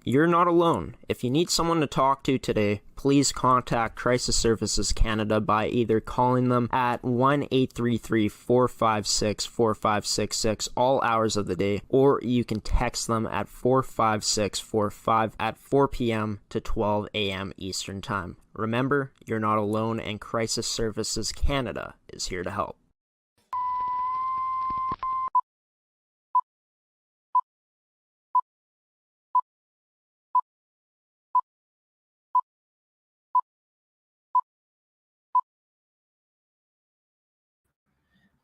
You're not alone. If you need someone to talk to today, please contact Crisis Services Canada by either calling them at 1-833-456-4566 all hours of the day, or you can text them at 45645 at 4 p.m. to 12 a.m. Eastern Time. Remember, you're not alone, and Crisis Services Canada is here to help.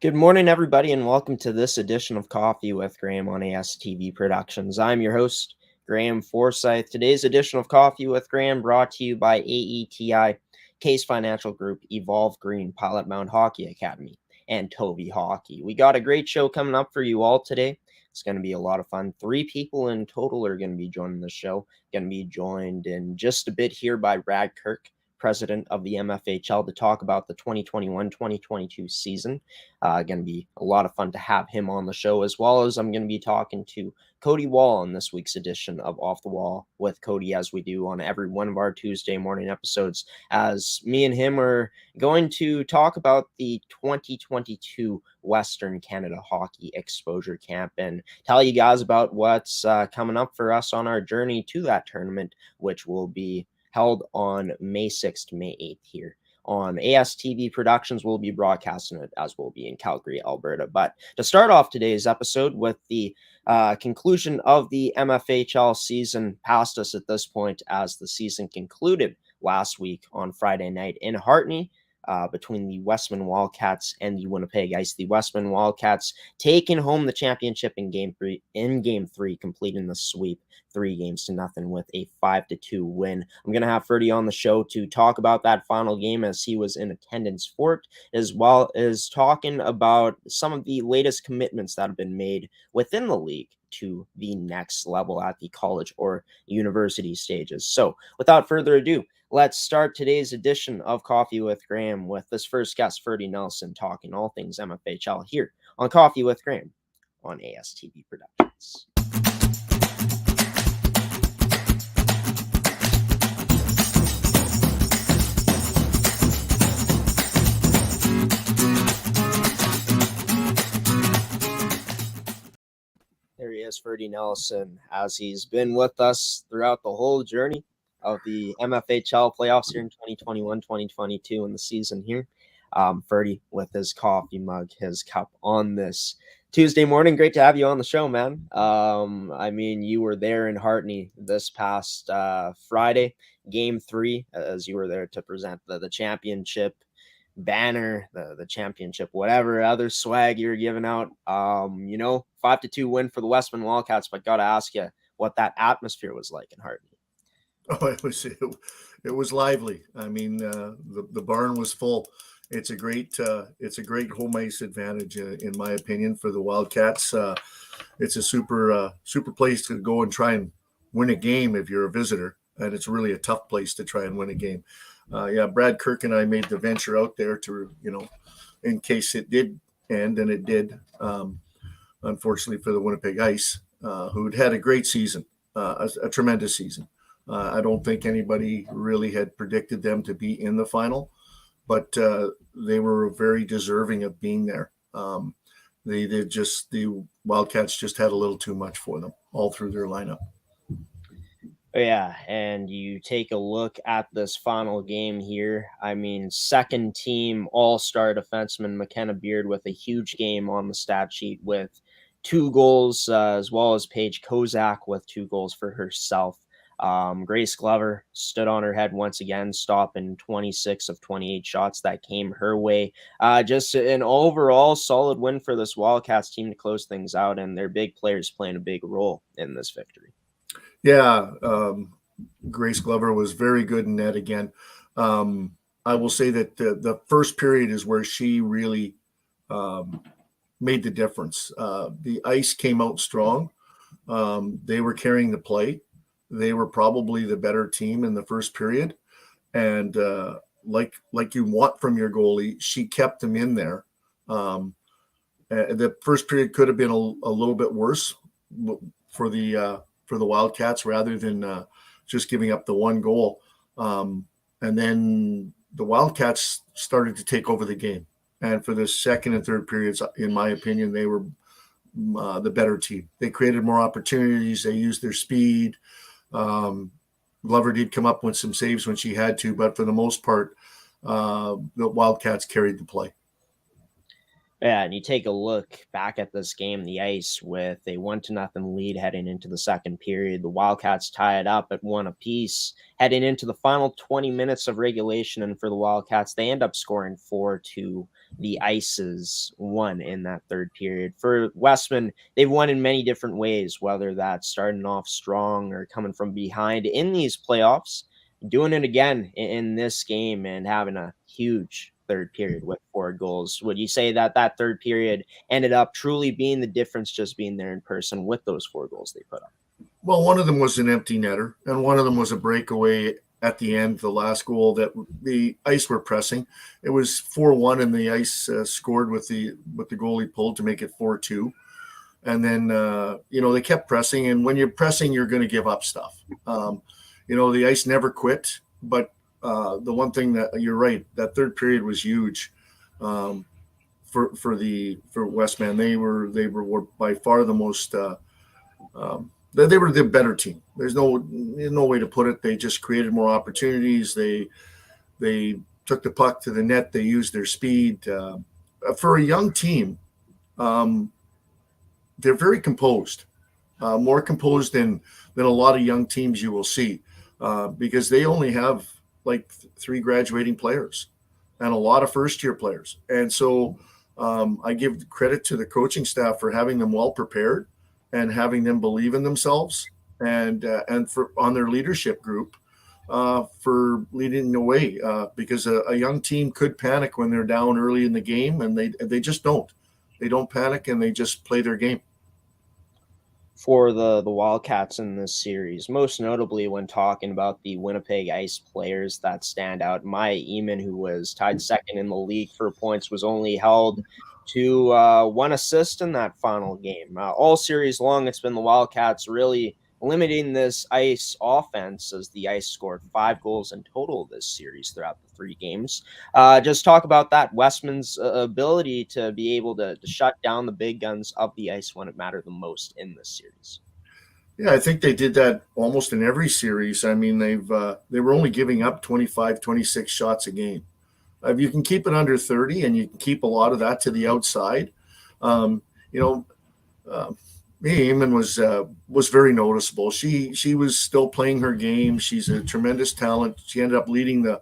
Good morning, everybody, and welcome to this edition of Coffee with Graeme on AETi Productions. I'm your host, Graeme Forsyth. Today's edition of Coffee with Graeme brought to you by AETi, Case Financial Group, Evolve Green, Pilot Mound Hockey Academy, and Toby Hockey. We got a great show coming up for you all today. It's going to be a lot of fun. 3 people in total are going to be joining the show. Going to be joined in just a bit here by Brad Kirk, president of the MFHL, to talk about the 2021-2022 season. Going to be a lot of fun to have him on the show, as well as I'm going to be talking to Cody Wall on this week's edition of Off the Wall with Cody, as we do on every one of our Tuesday morning episodes, as me and him are going to talk about the 2022 Western Canada Hockey Exposure Camp and tell you guys about what's coming up for us on our journey to that tournament, which will be held on May 6th to May 8th here on AETi Productions. We'll be broadcasting it, as we'll be in Calgary, Alberta. But to start off today's episode with the conclusion of the MFHL season past us at this point, as the season concluded last week on Friday night in Hartney between the Westman Wildcats and the Winnipeg Ice. The Westman Wildcats taking home the championship in Game 3, completing the sweep 3-0 with a 5-2 win. I'm going to have Ferdi on the show to talk about that final game, as he was in attendance for it, as well as talking about some of the latest commitments that have been made within the league to the next level at the college or university stages. So without further ado, let's start today's edition of Coffee with Graeme with this first guest, Ferdi Nelissen, talking all things MFHL here on Coffee with Graeme on AETi Productions. There he is, Ferdi Nelissen, as he's been with us throughout the whole journey of the MFHL playoffs here in 2021-2022 in the season here. Ferdi with his coffee mug, his cup on this Tuesday morning. Great to have you on the show, man. I mean, you were there in Hartney this past Friday, Game 3, as you were there to present the championship banner, the championship, whatever other swag you're giving out. 5-2 win for the Westman Wildcats, but got to ask you what that atmosphere was like in Hartney. Oh, it was lively. I mean, the barn was full. It's a great home ice advantage, in my opinion, for the Wildcats. It's a super place to go and try and win a game if you're a visitor, and it's really a tough place to try and win a game. Brad Kirk and I made the venture out there to, in case it did end, and it did, unfortunately for the Winnipeg Ice, who'd had a great season, a tremendous season. I don't think anybody really had predicted them to be in the final, but they were very deserving of being there. The Wildcats just had a little too much for them all through their lineup. Yeah, and you take a look at this final game here. I mean, second team all-star defenseman McKenna Beard with a huge game on the stat sheet with 2 goals, as well as Paige Kozak with 2 goals for herself. Grace Glover stood on her head once again, stopping 26 of 28 shots that came her way. Just an overall solid win for this Wildcats team to close things out, and their big players playing a big role in this victory. Yeah, Grace Glover was very good in net again. I will say that the first period is where she really made the difference. The Ice came out strong. They were carrying the play. They were probably the better team in the first period. And like you want from your goalie, she kept them in there. The first period could have been a little bit worse for the for the Wildcats rather than just giving up the one goal. And then the Wildcats started to take over the game. And for the second and third periods, in my opinion, they were the better team. They created more opportunities. They used their speed. Glover did come up with some saves when she had to, but for the most part, the Wildcats carried the play. Yeah, and you take a look back at this game, the Ice with a 1-0 lead heading into the second period. The Wildcats tie it up at 1 apiece heading into the final 20 minutes of regulation. And for the Wildcats, they end up scoring 4 to the Ice's 1 in that third period. For Westman, they've won in many different ways, whether that's starting off strong or coming from behind in these playoffs. Doing it again in this game and having a huge third period with 4 goals. Would you say that that third period ended up truly being the difference, just being there in person with those 4 goals they put up? Well, one of them was an empty netter, and one of them was a breakaway at the end, the last goal that the Ice were pressing. It was 4-1, and the Ice scored with the goal he pulled to make it 4-2. And then, they kept pressing, and when you're pressing, you're going to give up stuff. The Ice never quit, but the one thing that you're right, that third period was huge for Westman. They were by far the most. They were the better team. There's no way to put it. They just created more opportunities. They took the puck to the net. They used their speed. For a young team, they're very composed, more composed than a lot of young teams you will see, because they only have like 3 graduating players and a lot of first-year players. And so I give credit to the coaching staff for having them well prepared and having them believe in themselves, and for on their leadership group for leading the way, because a young team could panic when they're down early in the game, and they just don't. They don't panic, and they just play their game. For the Wildcats in this series, most notably when talking about the Winnipeg Ice players that stand out, Maya Eamon, who was tied second in the league for points, was only held to 1 assist in that final game. All series long, it's been the Wildcats really limiting this Ice offense, as the Ice scored 5 goals in total this series throughout the 3 games. Just talk about that, Westman's ability to be able to shut down the big guns of the Ice when it mattered the most in this series. Yeah, I think they did that almost in every series. I mean, they were only giving up 25, 26 shots a game. If you can keep it under 30 and you can keep a lot of that to the outside, Eamon was very noticeable. She was still playing her game. She's a tremendous talent. She ended up leading the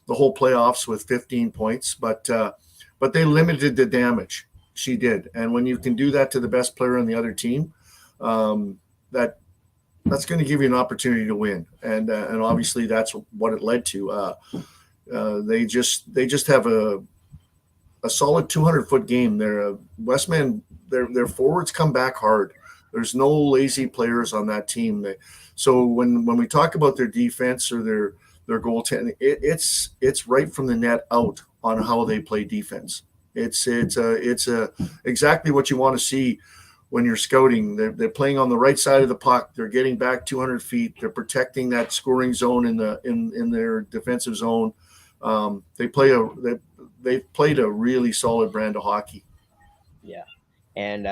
whole playoffs with 15 points, but they limited the damage. She did, and when you can do that to the best player on the other team, that's going to give you an opportunity to win, and obviously that's what it led to. They just have a solid 200-foot game. They're Westman. Their forwards come back hard. There's no lazy players on that team. So when we talk about their defense or their goaltending, it's right from the net out on how they play defense. It's exactly what you want to see when you're scouting. They're playing on the right side of the puck. They're getting back 200 feet. They're protecting that scoring zone in their defensive zone. They've played a really solid brand of hockey. Yeah. And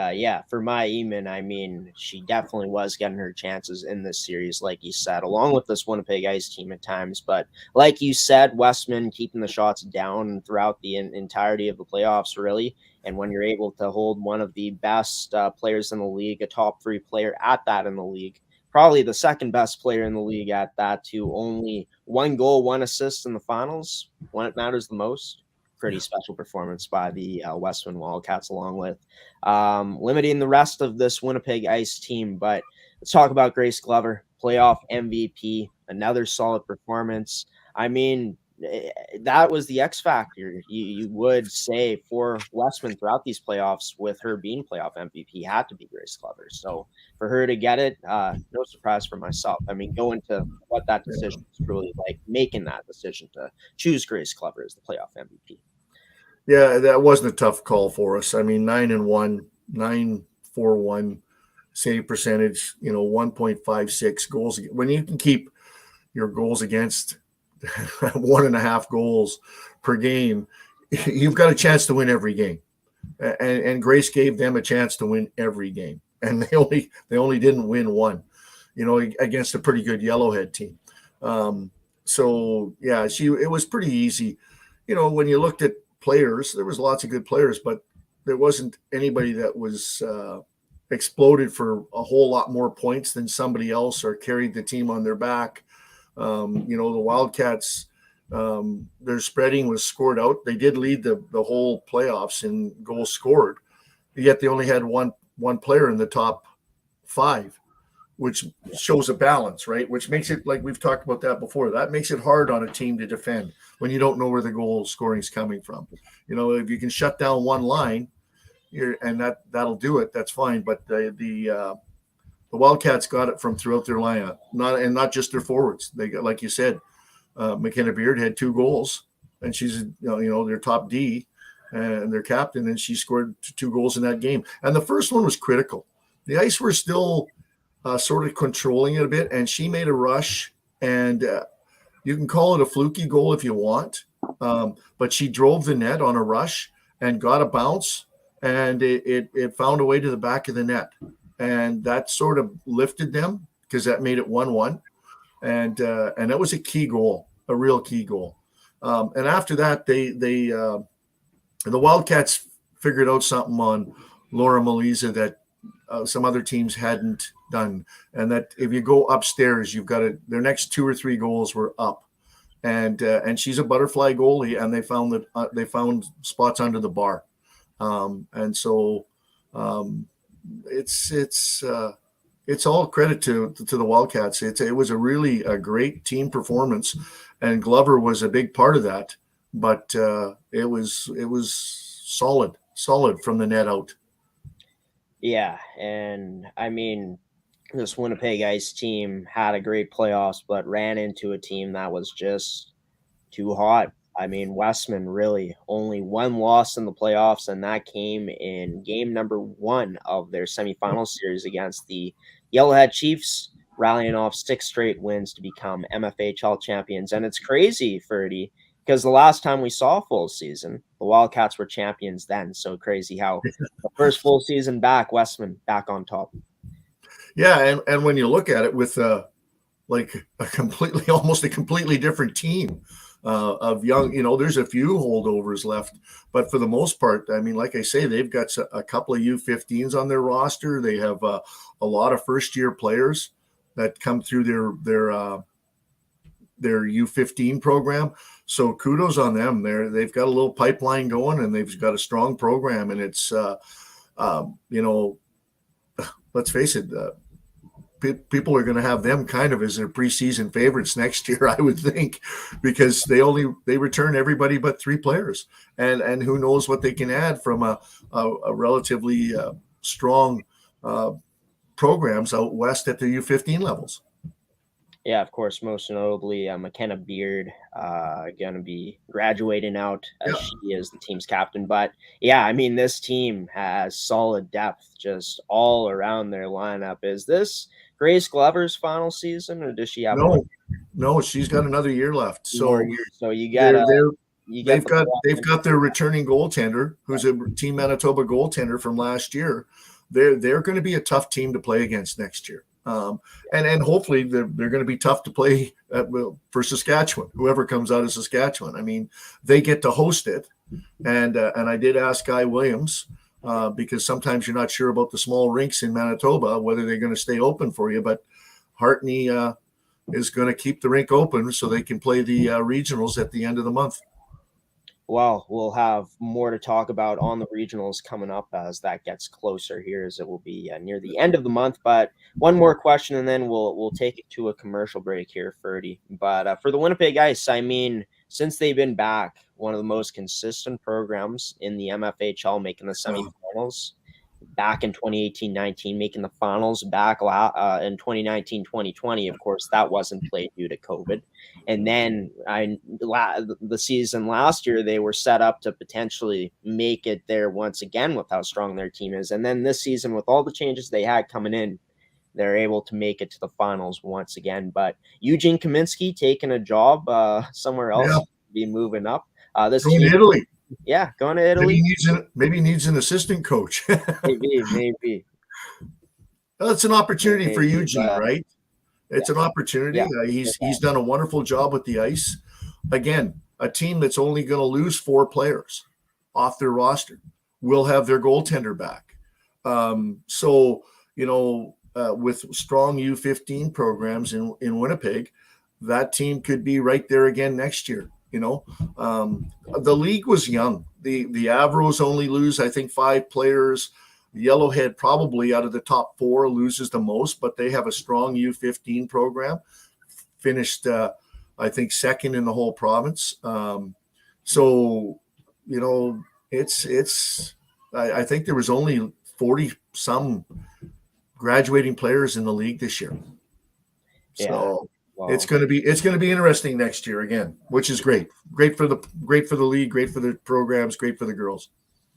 for Maya Eamon, I mean, she definitely was getting her chances in this series, like you said, along with this Winnipeg Ice team at times. But like you said, Westman keeping the shots down throughout the entirety of the playoffs, really. And when you're able to hold one of the best players in the league, a top 3 player at that in the league, probably the second best player in the league at that, to only 1 goal, 1 assist in the finals when it matters the most. Pretty special performance by the Westman Wildcats, along with limiting the rest of this Winnipeg Ice team. But let's talk about Grace Glover, playoff MVP, another solid performance. I mean, that was the X factor, you would say, for Westman throughout these playoffs, with her being playoff MVP, had to be Grace Glover. So for her to get it, no surprise for myself. I mean, going to what that decision was really like, making that decision to choose Grace Glover as the playoff MVP. Yeah, that wasn't a tough call for us. I mean, 9-1, 9-4-1. save percentage, 1.56 goals. When you can keep your goals against 1.5 goals per game, you've got a chance to win every game. And Grace gave them a chance to win every game, and they only didn't win one, against a pretty good Yellowhead team. So yeah, it was pretty easy. When you looked at players, there was lots of good players, but there wasn't anybody that was exploded for a whole lot more points than somebody else or carried the team on their back. The Wildcats, their spreading was scored out. They did lead the whole playoffs in goals scored, yet they only had one player in the top 5, which shows a balance, right? Which makes it, like we've talked about that before, that makes it hard on a team to defend when you don't know where the goal scoring is coming from. If you can shut down one line, and that'll do it, that's fine. But the Wildcats got it from throughout their lineup, not just their forwards. They got, like you said, McKenna Beard had 2 goals, and she's their top D and their captain, and she scored 2 goals in that game. And the first one was critical. The Ice were still sort of controlling it a bit, and she made a rush, and you can call it a fluky goal if you want, but she drove the net on a rush and got a bounce, and it found a way to the back of the net, and that sort of lifted them because that made it 1-1, and that was a key goal, a real key goal. And after that, the Wildcats figured out something on Laura Maliza that some other teams hadn't done, and that if you go upstairs, you've got to, their next 2 or 3 goals were up, and she's a butterfly goalie, and they found spots under the bar, and so it's all credit to the Wildcats. It was a great team performance, and Glover was a big part of that, but it was solid from the net out. Yeah, and I mean, this Winnipeg Ice team had a great playoffs, but ran into a team that was just too hot. I mean, Westman really only one loss in the playoffs, and that came in game number 1 of their semifinal series against the Yellowhead Chiefs, rallying off 6 straight wins to become MFHL champions. And it's crazy, Ferdi, because the last time we saw a full season, the Wildcats were champions then. So crazy how the first full season back, Westman back on top. Yeah, and when you look at it with almost a completely different team of young, there's a few holdovers left, but for the most part, I mean, like I say, they've got a couple of U15s on their roster. They have a lot of first-year players that come through their U15 program. So kudos on them. They've got a little pipeline going, and they've got a strong program. And it's, let's face it, people are going to have them kind of as their preseason favorites next year, I would think, because they return everybody but 3 players, and who knows what they can add from a relatively strong programs out west at the U15 levels. Yeah, of course, most notably McKenna Beard going to be graduating out as she is the team's captain. But yeah, I mean, this team has solid depth just all around their lineup. Is this Grace Glover's final season, or does she have No, she's got another year left. So you got they've got their returning goaltender, who's a Team Manitoba goaltender from last year. They're going to be a tough team to play against next year. And hopefully they're going to be tough to play for Saskatchewan, whoever comes out of Saskatchewan. I mean, they get to host it. And I did ask Guy Williams, because sometimes you're not sure about the small rinks in Manitoba, whether they're going to stay open for you. But Hartney is going to keep the rink open so they can play the regionals at the end of the month. Well, we'll have more to talk about on the regionals coming up as that gets closer here, as it will be near the end of the month. But one more question, and then we'll take it to a commercial break here, Ferdi. But for the Winnipeg Ice, I mean, since they've been back, one of the most consistent programs in the MFHL, making the semifinals. back in 2018-19, making the finals back in 2019-2020. Of course, that wasn't played due to COVID. And then the season last year, they were set up to potentially make it there once again with how strong their team is. And then this season, with all the changes they had coming in, they're able to make it to the finals once again. But Eugene Kaminsky taking a job somewhere else, be moving up. This going team, to Italy. Yeah, going to Italy. Maybe he needs an assistant coach. maybe. Well, it's an opportunity for Eugene, right? It's an opportunity. Yeah. He's done a wonderful job with the Ice. Again, a team that's only going to lose 4 players off their roster will have their goaltender back. So, with strong U15 programs in Winnipeg, that team could be right there again next year. The league was young. The Avros only lose, I think, 5 players. Yellowhead probably out of the top 4 loses the most, but they have a strong U15 program. Finished, I think, second in the whole province. So, I think there was only 40 some graduating players in the league this year. So it's going to be interesting next year again, which is great. Great for the league, great for the programs, great for the girls.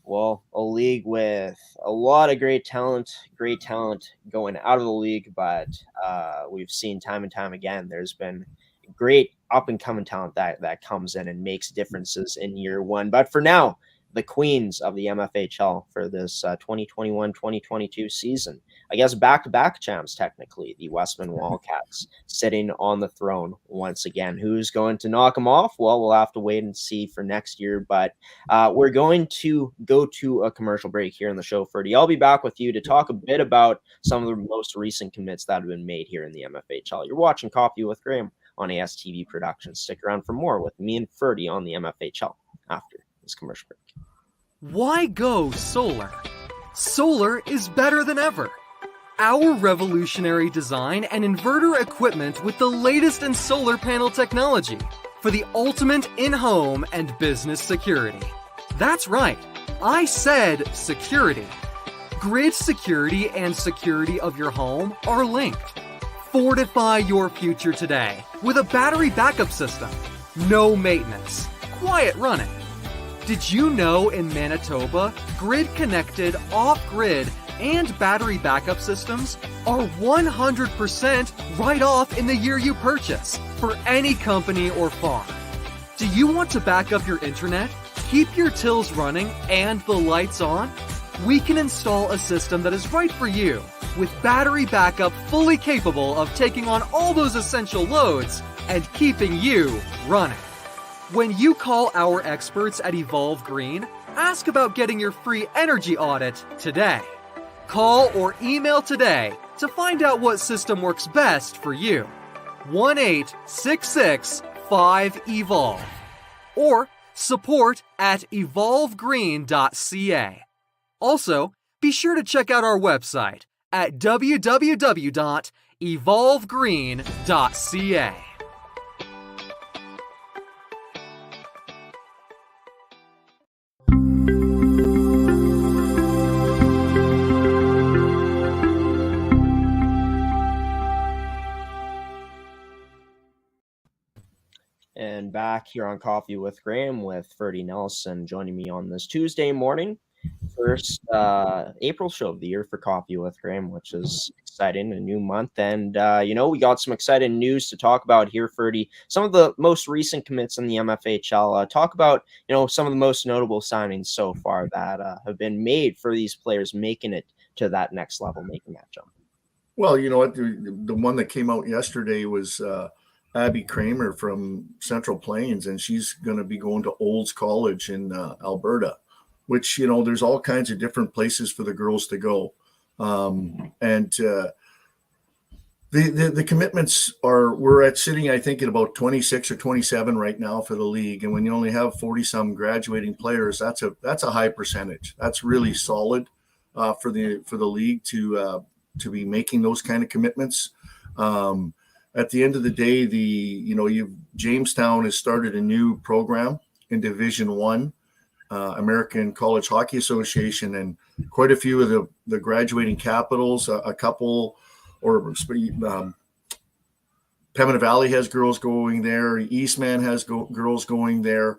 Well, a league with a lot of great talent going out of the league, but we've seen time and time again, there's been great up-and-coming talent that comes in and makes differences in year one. But for now, the queens of the MFHL for this 2021-2022 season, I guess back-to-back champs, technically, the Westman Wildcats sitting on the throne once again. Who's going to knock them off? Well, we'll have to wait and see for next year, but we're going to go to a commercial break here in the show, Ferdi. I'll be back with you to talk a bit about some of the most recent commits that have been made here in the MFHL. You're watching Coffee with Graeme on AETi Productions. Stick around for more with me and Ferdi on the MFHL after this commercial break. Why go solar? Solar is better than ever. Our revolutionary design and inverter equipment with the latest in solar panel technology for the ultimate in-home and business security. That's right, I said security. Grid security and security of your home are linked. Fortify your future today with a battery backup system. No maintenance, quiet running. Did you know in Manitoba, grid-connected, off-grid, and battery backup systems are 100% right off in the year you purchase for any company or farm? Do you want to back up your internet, keep your tills running, and the lights on? We can install a system that is right for you with battery backup fully capable of taking on all those essential loads and keeping you running. When you call our experts at Evolve Green, ask about getting your free energy audit today. Call or email today to find out what system works best for you. 1-866-5EVOLVE or support@evolvegreen.ca. Also, be sure to check out our website at www.evolvegreen.ca. And back here on Coffee with Graeme with Ferdi Nelissen joining me on this Tuesday morning. First April show of the year for Coffee with Graeme, which is exciting, a new month. And, we got some exciting news to talk about here, Ferdi. Some of the most recent commits in the MFHL. Talk about, some of the most notable signings so far that have been made for these players making it to that next level, making that jump. Well, you know what? The one that came out yesterday was Abby Kramer from Central Plains, and she's going to be going to Olds College in Alberta, which, there's all kinds of different places for the girls to go. The commitments we're sitting, I think, at about 26 or 27 right now for the league. And when you only have 40 some graduating players, that's a high percentage. That's really solid for the league to be making those kind of commitments. At the end of the day, Jamestown has started a new program in Division 1 American College Hockey Association, and quite a few of the graduating capitals, a couple, or Pembina Valley has girls going there. Eastman has girls going there.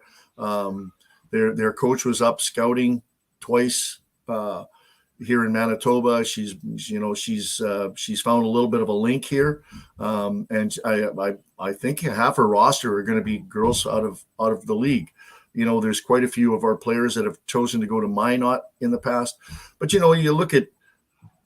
Their coach was up scouting twice here in Manitoba. She's found a little bit of a link here, and I think half her roster are going to be girls out of the league. There's quite a few of our players that have chosen to go to Minot in the past, but you look at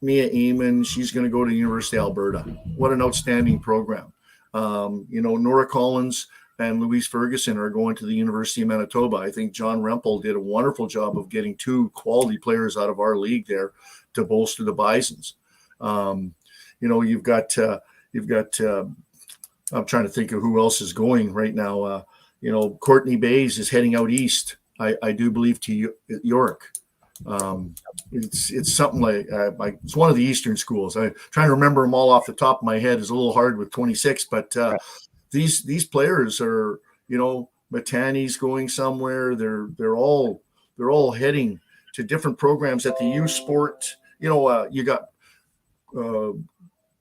Mia Eamon, she's going to go to the University of Alberta. What an outstanding program. Nora Collins and Louise Ferguson are going to the University of Manitoba. I think John Rempel did a wonderful job of getting two quality players out of our league there to bolster the Bisons. You've got I'm trying to think of who else is going right now. Courtney Bays is heading out east, I do believe, to York. It's something like it's one of the Eastern schools. I'm trying to remember them all off the top of my head. Is a little hard with 26, but these players are, Matani's going somewhere. They're all heading to different programs at the U Sport. You got Quinn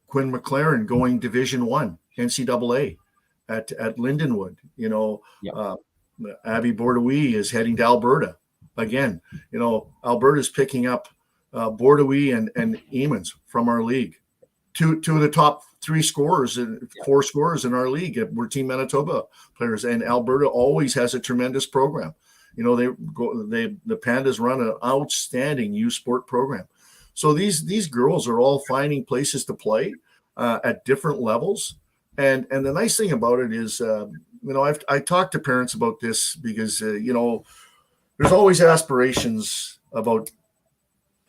McLaren going Division I NCAA at Lindenwood. Abby Bordeaux is heading to Alberta. Again, Alberta's picking up Bordeaux and Eamons from our league. Two of the top three scorers and four scorers in our league were Team Manitoba players, and Alberta always has a tremendous program. The Pandas run an outstanding youth sport program. So these girls are all finding places to play at different levels. And the nice thing about it is, I talked to parents about this because, there's always aspirations about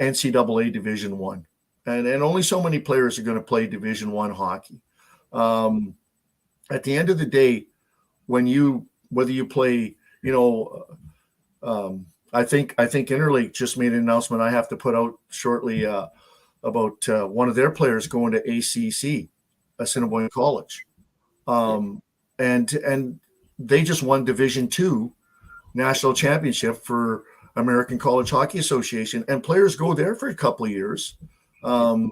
NCAA Division I, and only so many players are going to play Division I hockey. At the end of the day, whether you play, I think Interlake just made an announcement I have to put out shortly about one of their players going to ACC, Assiniboine College, and they just won Division II national championship for American College Hockey Association, and players go there for a couple of years, and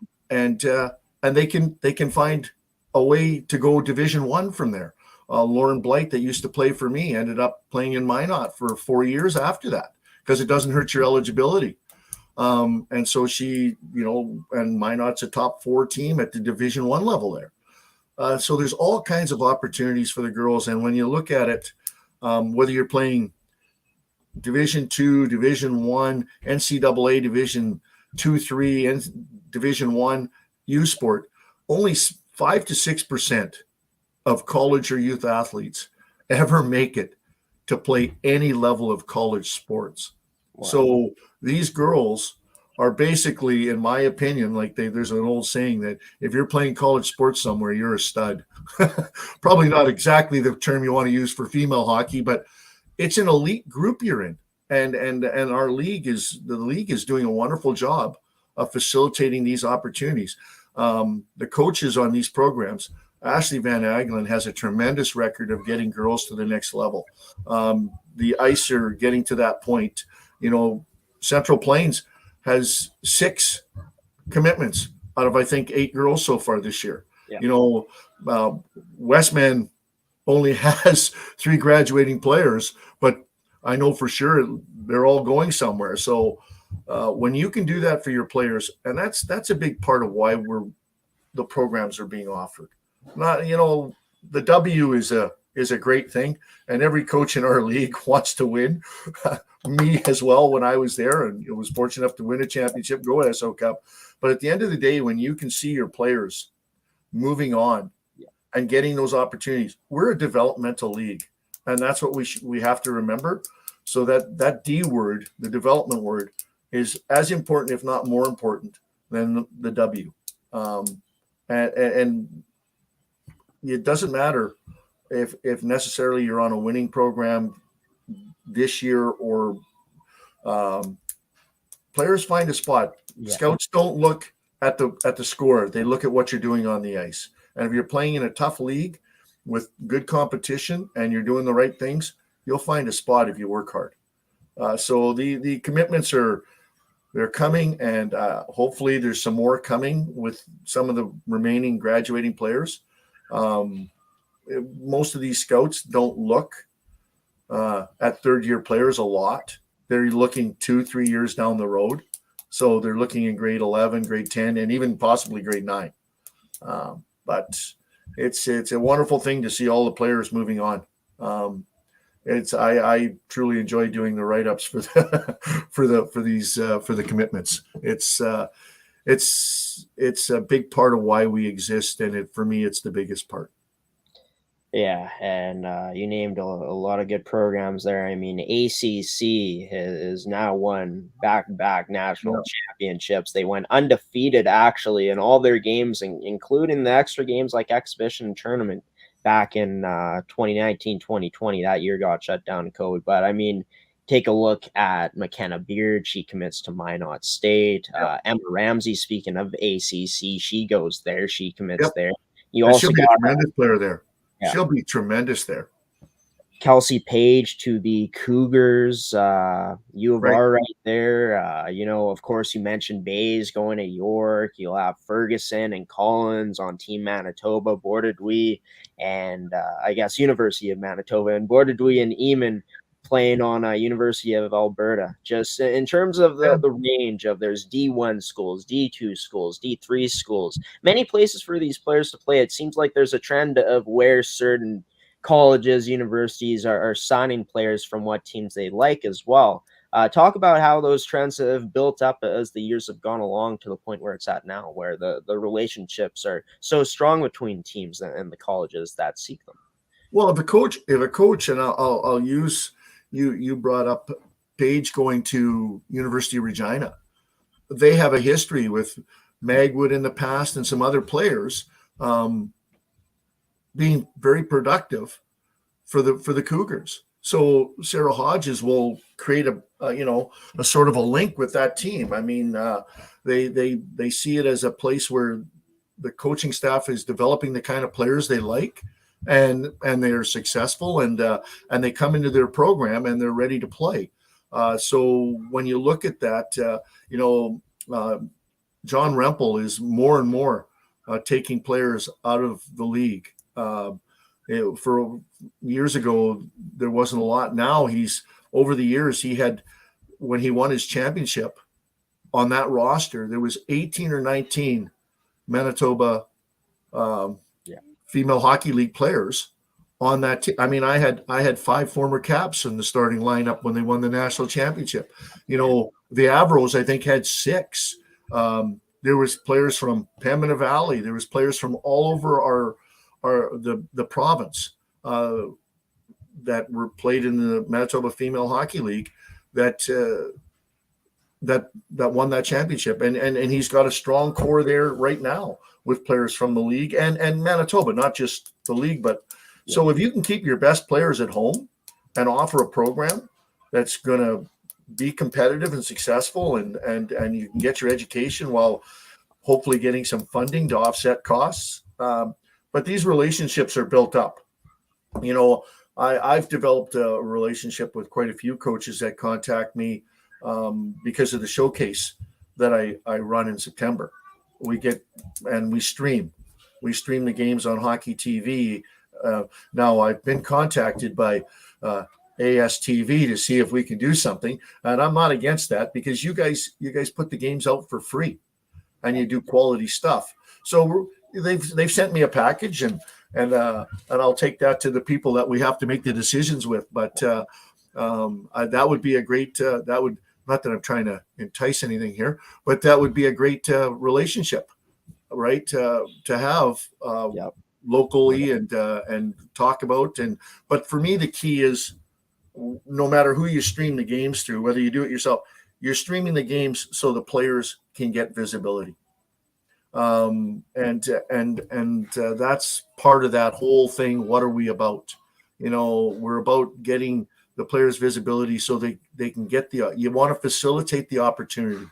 they can find a way to go Division I from there. Lauren Blight, that used to play for me, ended up playing in Minot for 4 years after that because it doesn't hurt your eligibility. And so she, and Minot's a top 4 team at the Division I level there. So there's all kinds of opportunities for the girls, and when you look at it, whether you're playing Division II, Division I, NCAA Division II, III, and Division I U Sport, only 5 to 6% of college or youth athletes ever make it to play any level of college sports. Wow. So these girls are basically, in my opinion, there's an old saying that if you're playing college sports somewhere, you're a stud. Probably not exactly the term you want to use for female hockey, but it's an elite group you're in, and our league is doing a wonderful job of facilitating these opportunities. The coaches on these programs, Ashley Van Aglen has a tremendous record of getting girls to the next level. The Ice are getting to that point. Central Plains has 6 commitments out of, I think, 8 girls so far this year. Yeah. Westman only has 3 graduating players, but I know for sure they're all going somewhere. So when you can do that for your players, and that's a big part of why the programs are being offered. Not, the W is a great thing, and every coach in our league wants to win. Me as well when I was there, and was fortunate enough to win a championship, go to SO Cup. But at the end of the day, when you can see your players moving on and getting those opportunities, we're a developmental league, and that's what we have to remember. So that D word, the development word, is as important, if not more important, than the W. And it doesn't matter if necessarily you're on a winning program this year or players find a spot. Yeah. Scouts don't look at the score; they look at what you're doing on the ice. And if you're playing in a tough league with good competition and you're doing the right things, you'll find a spot if you work hard. So the commitments they're coming, and hopefully there's some more coming with some of the remaining graduating players. Most of these scouts don't look at third-year players a lot. They're looking 2-3 years down the road. So they're looking in grade 11, grade 10, and even possibly grade 9. But it's a wonderful thing to see all the players moving on. I truly enjoy doing the write-ups for the commitments. It's a big part of why we exist, and for me, it's the biggest part. Yeah, and you named a lot of good programs there. I mean, ACC has now won back-to-back national championships. They went undefeated, actually, in all their games, including the extra games like exhibition and tournament back in 2019, 2020. That year got shut down in COVID. But, I mean, take a look at McKenna Beard. She commits to Minot State. Emma Ramsey, speaking of ACC, she goes there. She commits there. You and also she'll be a tremendous player there. Yeah. She'll be tremendous there. Kelsey Page to the Cougars, U of R right there. Of course, you mentioned Bays going to York. You'll have Ferguson and Collins on Team Manitoba, Bordeaux, and I guess University of Manitoba, and Bordeaux and Eamon playing on University of Alberta. Just in terms of the range of there's D1 schools, D2 schools, D3 schools, many places for these players to play. It seems like there's a trend of where certain colleges, universities are signing players from what teams they like as well. Talk about how those trends have built up as the years have gone along to the point where it's at now, where the relationships are so strong between teams and the colleges that seek them. Well, if a coach, and I'll use you brought up Page going to University of Regina. They have a history with Magwood in the past and some other players being very productive for the Cougars. So Sarah Hodges will create a sort of a link with that team. I mean, they see it as a place where the coaching staff is developing the kind of players they like, and they are successful, and they come into their program and they're ready to play. So when you look at that, John Rempel is more and more taking players out of the league. For years ago, there wasn't a lot. Now over the years, when he won his championship on that roster, there was 18 or 19 Manitoba female hockey league players on that team. I mean, I had 5 former Caps in the starting lineup when they won the national championship. The Avros, I think, had 6. There was players from Pembina Valley. There was players from all over the province that were played in the Manitoba Female Hockey League that won that championship, and he's got a strong core there right now with players from the league and Manitoba, not just the league. But so if you can keep your best players at home and offer a program that's going to be competitive and successful, and you can get your education while hopefully getting some funding to offset costs. But these relationships are built up. I've developed a relationship with quite a few coaches that contact me because of the showcase that I run in September. We stream the games on Hockey TV. Now I've been contacted by ASTV to see if we can do something, and I'm not against that, because you guys put the games out for free and you do quality stuff. So they've sent me a package, and I'll take that to the people that we have to make the decisions with. But that would be a great not that I'm trying to entice anything here, but that would be a great relationship, right? To have locally and talk about. But for me, the key is, no matter who you stream the games through, whether you do it yourself, you're streaming the games so the players can get visibility. And that's part of that whole thing. What are we about? We're about getting the players visibility so they can get you want to facilitate the opportunity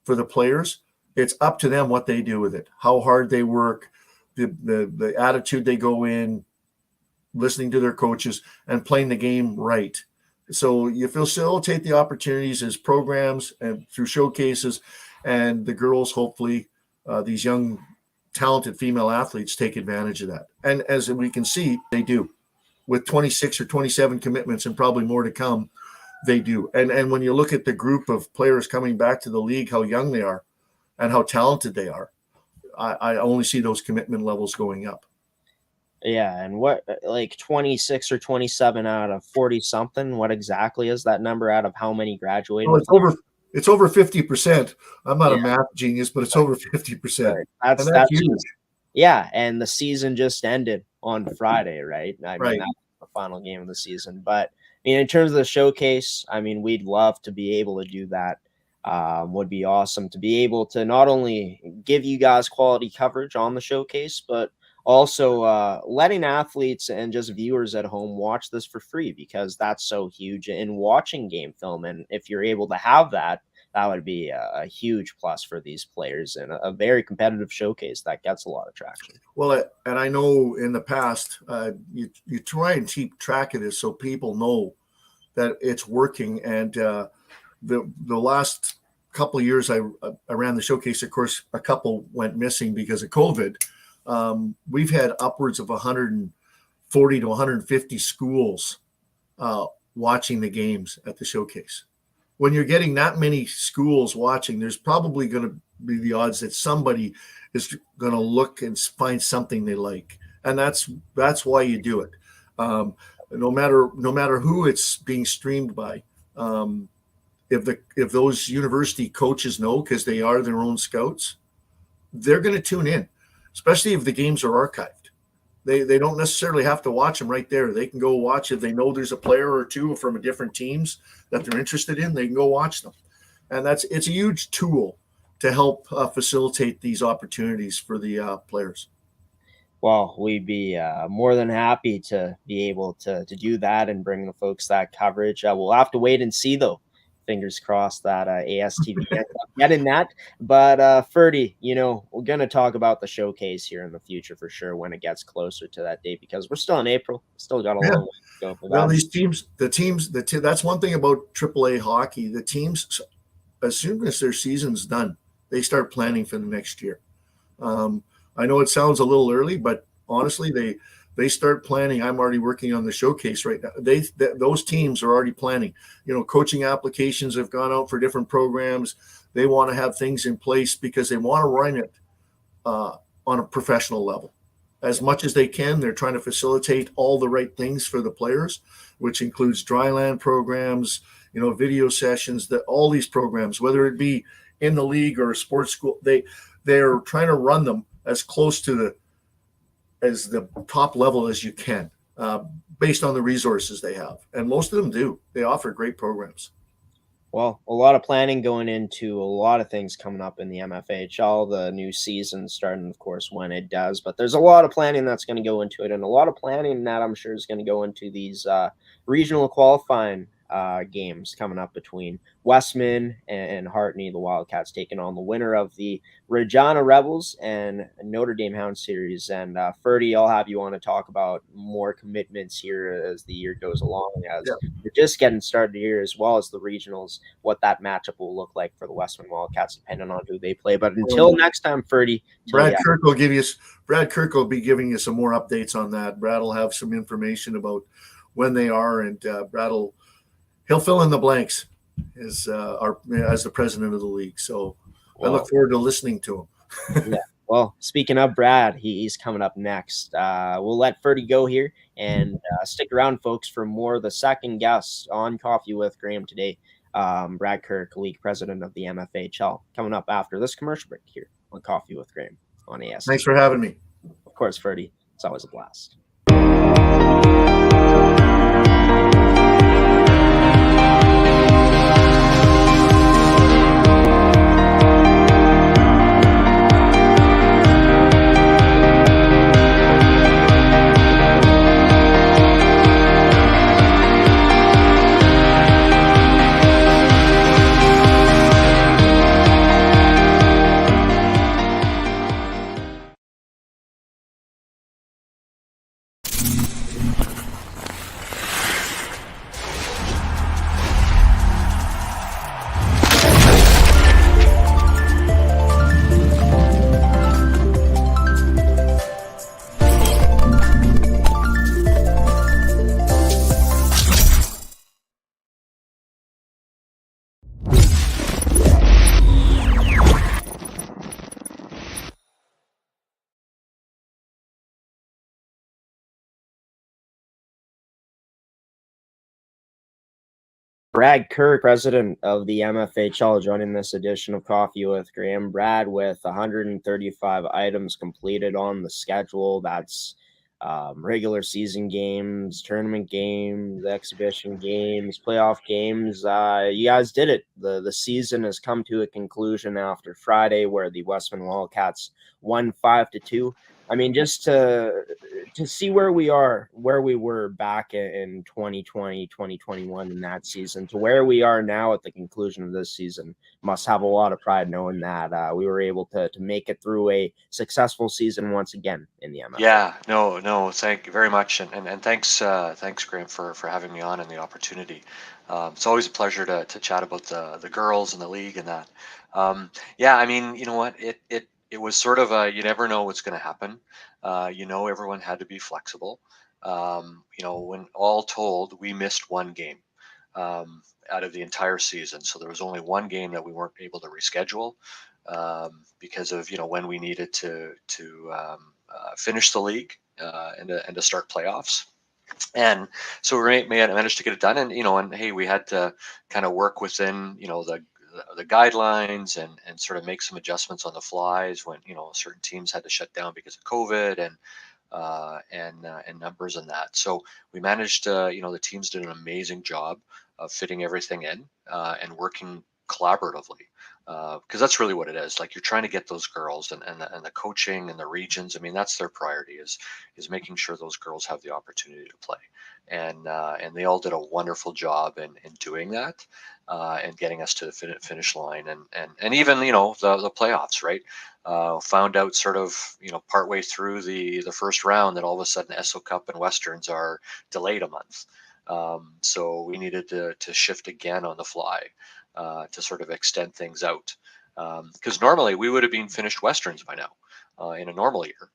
for the players. It's up to them what they do with it, how hard they work, the attitude they go in, listening to their coaches and playing the game right. So you facilitate the opportunities as programs and through showcases, and the girls, hopefully, these young, talented female athletes take advantage of that. And as we can see, they do. With 26 or 27 commitments and probably more to come, they do. And when you look at the group of players coming back to the league, how young they are and how talented they are, I only see those commitment levels going up. Yeah, and what, like 26 or 27 out of 40 something? What exactly is that number out of how many graduated? Well, it's over 50%. I'm not a math genius, but it's over 50%. Right. That's huge. Yeah, and the season just ended on Friday, right? I mean, Right. that's the final game of the season. But in terms of the showcase, I mean, we'd love to be able to do that. Would be awesome to be able to not only give you guys quality coverage on the showcase, but also letting athletes and just viewers at home watch this for free, because that's so huge in watching game film. And if you're able to have that, that would be a huge plus for these players and a very competitive showcase that gets a lot of traction. Well, and I know in the past, you try and keep track of this so people know that it's working. And the last couple of years I ran the showcase, of course, a couple went missing because of COVID. We've had upwards of 140 to 150 schools watching the games at the showcase. When you're getting that many schools watching, there's probably going to be the odds that somebody is going to look and find something they like, and that's why you do it. No matter who it's being streamed by, if those university coaches know, because they are their own scouts, they're going to tune in, especially if the games are archived. They don't necessarily have to watch them right there. They can go watch if they know there's a player or two from different teams that they're interested in. They can go watch them, and it's a huge tool to help facilitate these opportunities for the players. Well, we'd be more than happy to be able to do that and bring the folks that coverage. We'll have to wait and see, though. Fingers crossed that ASTV ends up getting that. But Ferdi, we're going to talk about the showcase here in the future for sure when it gets closer to that date, because we're still in April. Still got a long way to go for that. Well, these teams, that's one thing about AAA hockey. The teams, as soon as their season's done, they start planning for the next year. I know it sounds a little early, but honestly, they start planning. I'm already working on the showcase right now. Those teams are already planning. Coaching applications have gone out for different programs. They want to have things in place because they want to run it on a professional level. As much as they can, they're trying to facilitate all the right things for the players, which includes dryland programs, video sessions, all these programs, whether it be in the league or a sports school, they're trying to run them as close to the top level as you can, based on the resources they have. And most of them do. They offer great programs. Well, a lot of planning going into a lot of things coming up in the MFHL, the new season starting, of course, when it does. But there's a lot of planning that's going to go into it, and a lot of planning that I'm sure is going to go into these regional qualifying games coming up between Westman and Hartney, the Wildcats, taking on the winner of the Regina Rebels and Notre Dame Hound series. And Ferdi, I'll have you on to talk about more commitments here as the year goes along, as we're just getting started here, as well as the regionals, what that matchup will look like for the Westman Wildcats, depending on who they play. But until next time, Ferdi, Brad Kirk will be giving you some more updates on that. Brad will have some information about when they are, and he'll fill in the blanks as the president of the league. So I look forward to listening to him. Yeah. Well, speaking of Brad, he's coming up next. We'll let Ferdi go here and stick around, folks, for more of the second guest on Coffee with Graeme today. Brad Kirk, league president of the MFHL, coming up after this commercial break here on Coffee with Graeme on AS. Thanks for having me. Of course, Ferdi. It's always a blast. Brad Kirk, president of the MFHL, joining this edition of Coffee with Graeme. Brad, with 135 items completed on the schedule. That's regular season games, tournament games, exhibition games, playoff games. You guys did it. The season has come to a conclusion after Friday, where the Westman Wildcats won 5-2. I mean, just to see where we were back in 2020, 2021 in that season, to where we are now at the conclusion of this season, must have a lot of pride knowing that we were able to make it through a successful season once again in the MFL. Yeah, no, thank you very much, and thanks, Graeme, for having me on and the opportunity. It's always a pleasure to chat about the girls and the league and that. Yeah, I mean, you know what, it was sort of you never know what's going to happen. Everyone had to be flexible. When all told, we missed one game out of the entire season, so there was only one game that we weren't able to reschedule because of when we needed to finish the league and to start playoffs. And so we managed to get it done, and hey, we had to kind of work within the guidelines and sort of make some adjustments on the flies when certain teams had to shut down because of COVID and numbers and that. So we managed the teams did an amazing job of fitting everything in and working collaboratively, because that's really what it is. Like, you're trying to get those girls and the coaching and the regions. I mean, that's their priority is making sure those girls have the opportunity to play, and they all did a wonderful job in doing that and getting us to the finish line and even the playoffs, right? Found out sort of partway through the first round that all of a sudden SO Cup and Westerns are delayed a month. So we needed to shift again on the fly to sort of extend things out. Because normally we would have been finished Westerns by now in a normal year.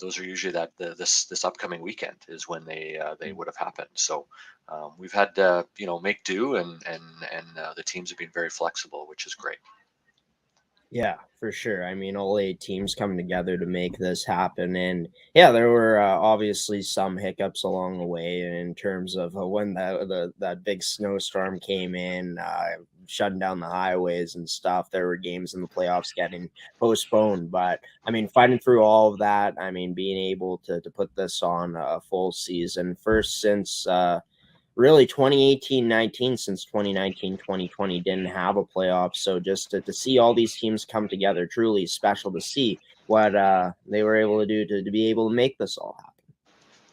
Those are usually this upcoming weekend is when they would have happened. So we've had to make do, and the teams have been very flexible, which is great. Yeah, for sure. I mean, all 8 teams coming together to make this happen. And yeah, there were obviously some hiccups along the way in terms of when that big snowstorm came in, shutting down the highways and stuff. There were games in the playoffs getting postponed. But I mean, fighting through all of that, I mean, being able to put this on a full season, first since really 2018-19, since 2019-2020 didn't have a playoff. So just to see all these teams come together, truly special to see what they were able to do to be able to make this all happen.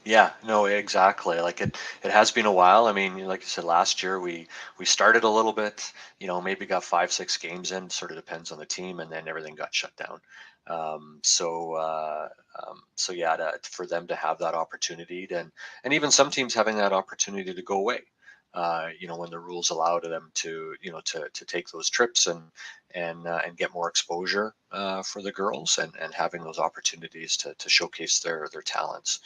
Yeah, no, exactly. Like it has been a while. I mean, like you said, last year we started a little bit, maybe got 5-6 games in, sort of depends on the team, and then everything got shut down. So yeah, for them to have that opportunity, and even some teams having that opportunity to go away, when the rules allow them to take those trips and get more exposure for the girls, and having those opportunities to showcase their talents.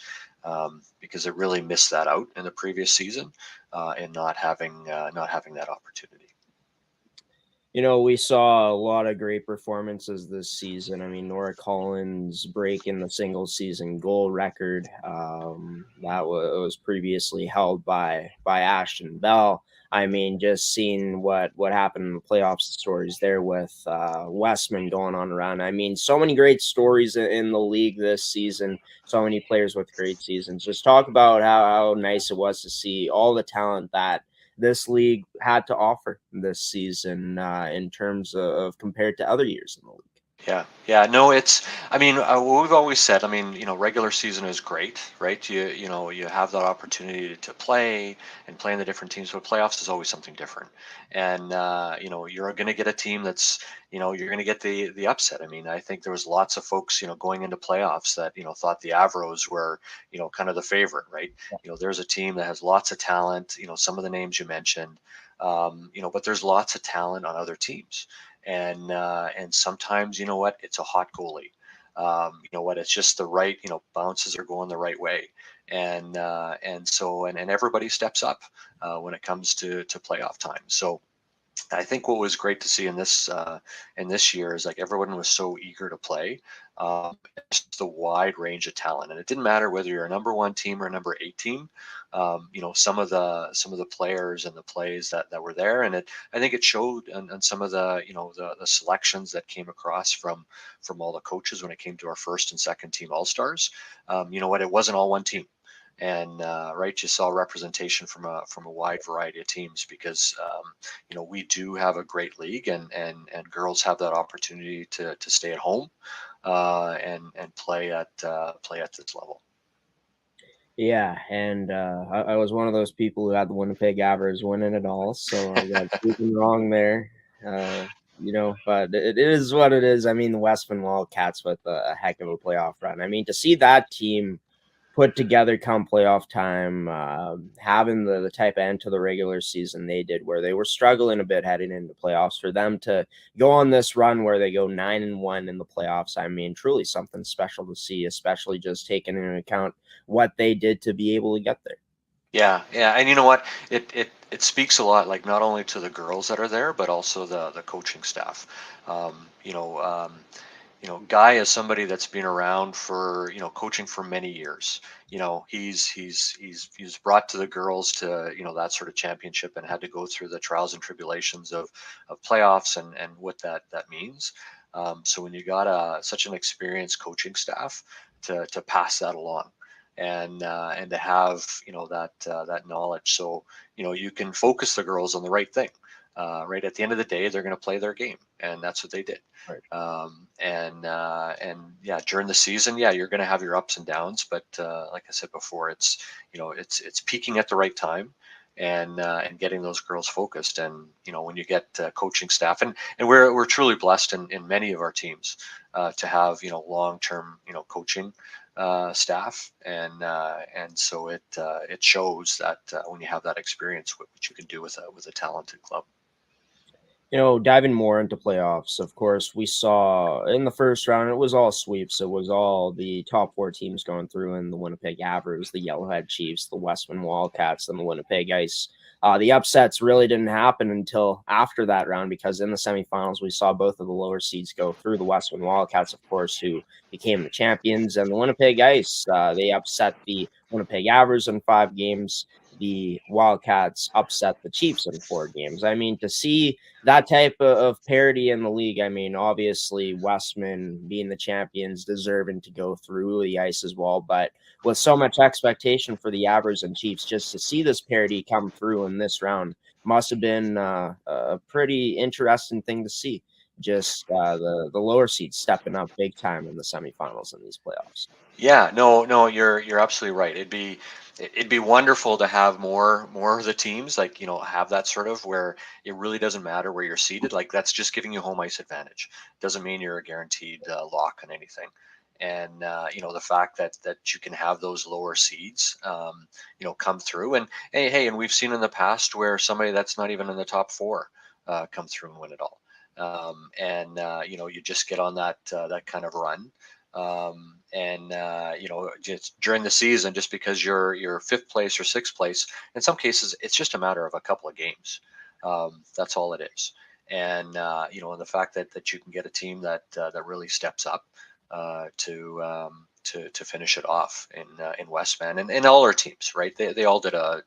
Because it really missed that out in the previous season, and not having that opportunity. We saw a lot of great performances this season. I mean, Nora Collins breaking the single season goal record that was previously held by Ashton Bell. I mean, just seeing what happened in the playoffs, stories there with Westman going on around. I mean, so many great stories in the league this season. So many players with great seasons. Just talk about how nice it was to see all the talent that this league had to offer this season in terms of compared to other years in the league. Yeah, no, I mean, what we've always said, I mean, regular season is great, right? You have that opportunity to play and play in the different teams, but playoffs is always something different. And, you're going to get a team that's, you're going to get the upset. I mean, I think there was lots of folks, going into playoffs that, thought the Avros were, kind of the favorite, right? There's a team that has lots of talent, some of the names you mentioned, but there's lots of talent on other teams. And sometimes, it's a hot goalie. It's just the right, bounces are going the right way. And so everybody steps up when it comes to playoff time. So I think what was great to see in this year is like everyone was so eager to play. Just the wide range of talent, and it didn't matter whether you're a number one team or a number eight team. Some of the players and the plays that were there, and I think it showed on some of the the selections that came across from all the coaches when it came to our first and second team all stars. It wasn't all one team. And right, you saw representation from a wide variety of teams because we do have a great league, and girls have that opportunity to stay at home and play at this level. Yeah, and I was one of those people who had the Winnipeg Avers winning it all, so I got proven wrong there. But it is what it is. I mean, the Westman Wildcats with a heck of a playoff run. I mean, to see that team put together come playoff time, having the type of end to the regular season they did, where they were struggling a bit heading into playoffs, for them to go on this run where they go 9-1 in the playoffs. I mean, truly something special to see, especially just taking into account what they did to be able to get there. Yeah, and you know what? It speaks a lot, like not only to the girls that are there, but also the coaching staff. Um, you know, um, Guy is somebody that's been around for coaching for many years. He's brought to the girls to that sort of championship and had to go through the trials and tribulations of playoffs and what that means. So when you got such an experienced coaching staff to pass that along and to have that knowledge, so you can focus the girls on the right thing. Right at the end of the day, they're going to play their game, and that's what they did. Right. And yeah, during the season, yeah, you're going to have your ups and downs, but like I said before, it's peaking at the right time and getting those girls focused. And when you get coaching staff, and we're truly blessed in many of our teams to have long-term coaching staff, and so it shows that when you have that experience, what you can do with a talented club. Diving more into playoffs, of course, we saw in the first round, it was all sweeps. It was all the top four teams going through in the Winnipeg Avers, the Yellowhead Chiefs, the Westman Wildcats, and the Winnipeg Ice. The upsets really didn't happen until after that round, because in the semifinals, we saw both of the lower seeds go through. The Westman Wildcats, of course, who became the champions, and the Winnipeg Ice, they upset the Winnipeg Avers in 5 games. The Wildcats upset the Chiefs in 4 games. I mean, to see that type of parity in the league, I mean, obviously Westman being the champions, deserving to go through the Ice as well, but with so much expectation for the Avers and Chiefs, just to see this parity come through in this round must have been a pretty interesting thing to see. Just the lower seeds stepping up big time in the semifinals in these playoffs. Yeah, no, you're absolutely right. It'd be wonderful to have more of the teams, like have that sort of where it really doesn't matter where you're seated. Like that's just giving you home ice advantage. Doesn't mean you're a guaranteed lock on anything. And the fact that you can have those lower seeds come through, and hey, and we've seen in the past where somebody that's not even in the top 4 come through and win it all. You just get on that kind of run. Just during the season, just because you're 5th place or 6th place, in some cases it's just a matter of a couple of games. That's all it is. And and the fact that you can get a team that really steps up to finish it off in Westman and all our teams, right? They all did a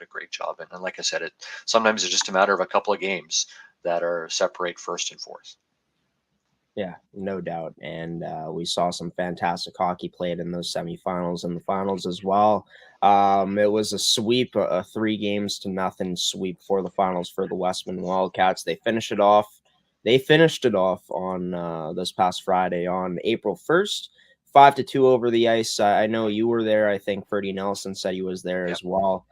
great job. And like I said, sometimes it's just a matter of a couple of games that are separate 1st and 4th. Yeah, no doubt. And we saw some fantastic hockey played in those semifinals and the finals as well. It was a sweep, a 3-0 sweep for the finals for the Westman Wildcats. They finished it off. On this past Friday on April 1st, 5-2 over the Ice. I know you were there. I think Ferdi Nelissen said he was there as well.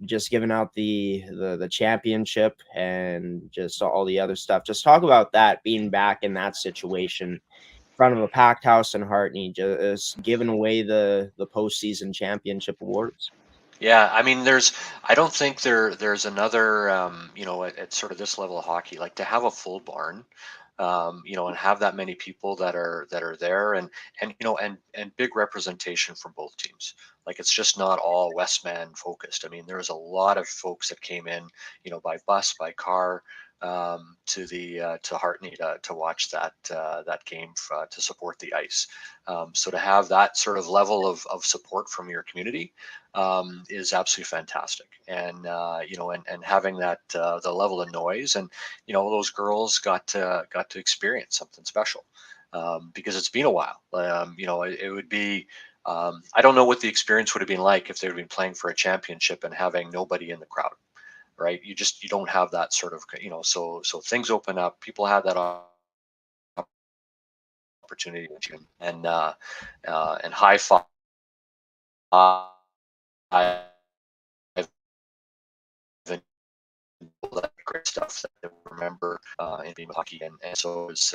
Just giving out the championship and just all the other stuff. Just talk about that, being back in that situation in front of a packed house in Hartney, just giving away the postseason championship awards. Yeah, I mean, I don't think there's another, at sort of this level of hockey, like to have a full barn, and have that many people that are there, and big representation from both teams. Like, it's just not all Westman focused. I mean, there's a lot of folks that came in, by bus, by car, to Hartney to watch that game to support the Ice. So to have that sort of level of support from your community is absolutely fantastic. And and having that the level of noise, and those girls got to experience something special, because it's been a while. It would be. I don't know what the experience would have been like if they would have been playing for a championship and having nobody in the crowd, right? You don't have that sort of, so things open up, people have that opportunity, and high five and all that great stuff that I remember in being hockey, and so it was,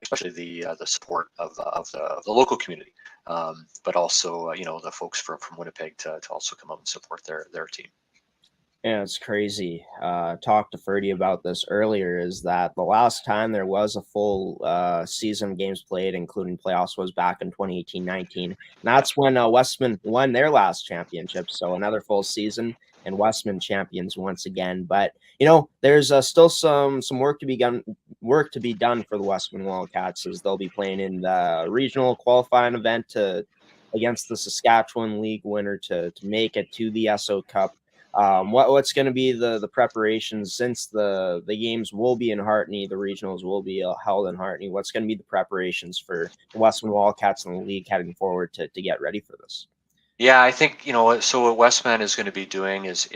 especially the support of the local community, but also the folks from Winnipeg to also come out and support their team. Yeah, it's crazy. Talked to Ferdi about this earlier, is that the last time there was a full season of games played, including playoffs, was back in 2018-19. And that's when Westman won their last championship. So another full season, and Westman champions once again. But, there's still some work to be done for the Westman Wildcats, as they'll be playing in the regional qualifying event against the Saskatchewan League winner to make it to the SO Cup. What's going to be the preparations, since the games will be in Hartney, the regionals will be held in Hartney? What's going to be the preparations for the Westman Wildcats and the league heading forward to get ready for this? Yeah, I think, so what Westman is going to be doing is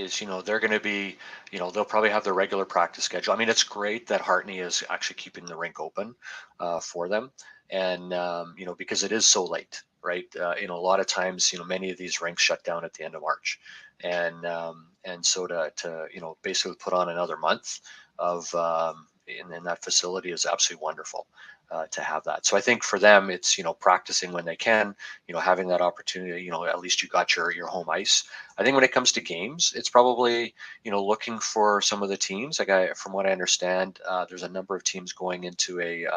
they're going to be, they'll probably have their regular practice schedule. I mean, it's great that Hartney is actually keeping the rink open for them, and because it is so late, right? A lot of times, many of these rinks shut down at the end of March, and so to basically put on another month of in that facility is absolutely wonderful. To have that. So I think for them, it's, practicing when they can, having that opportunity, at least you got your home ice. I think when it comes to games, it's probably, looking for some of the teams. Like, from what I understand, there's a number of teams going into a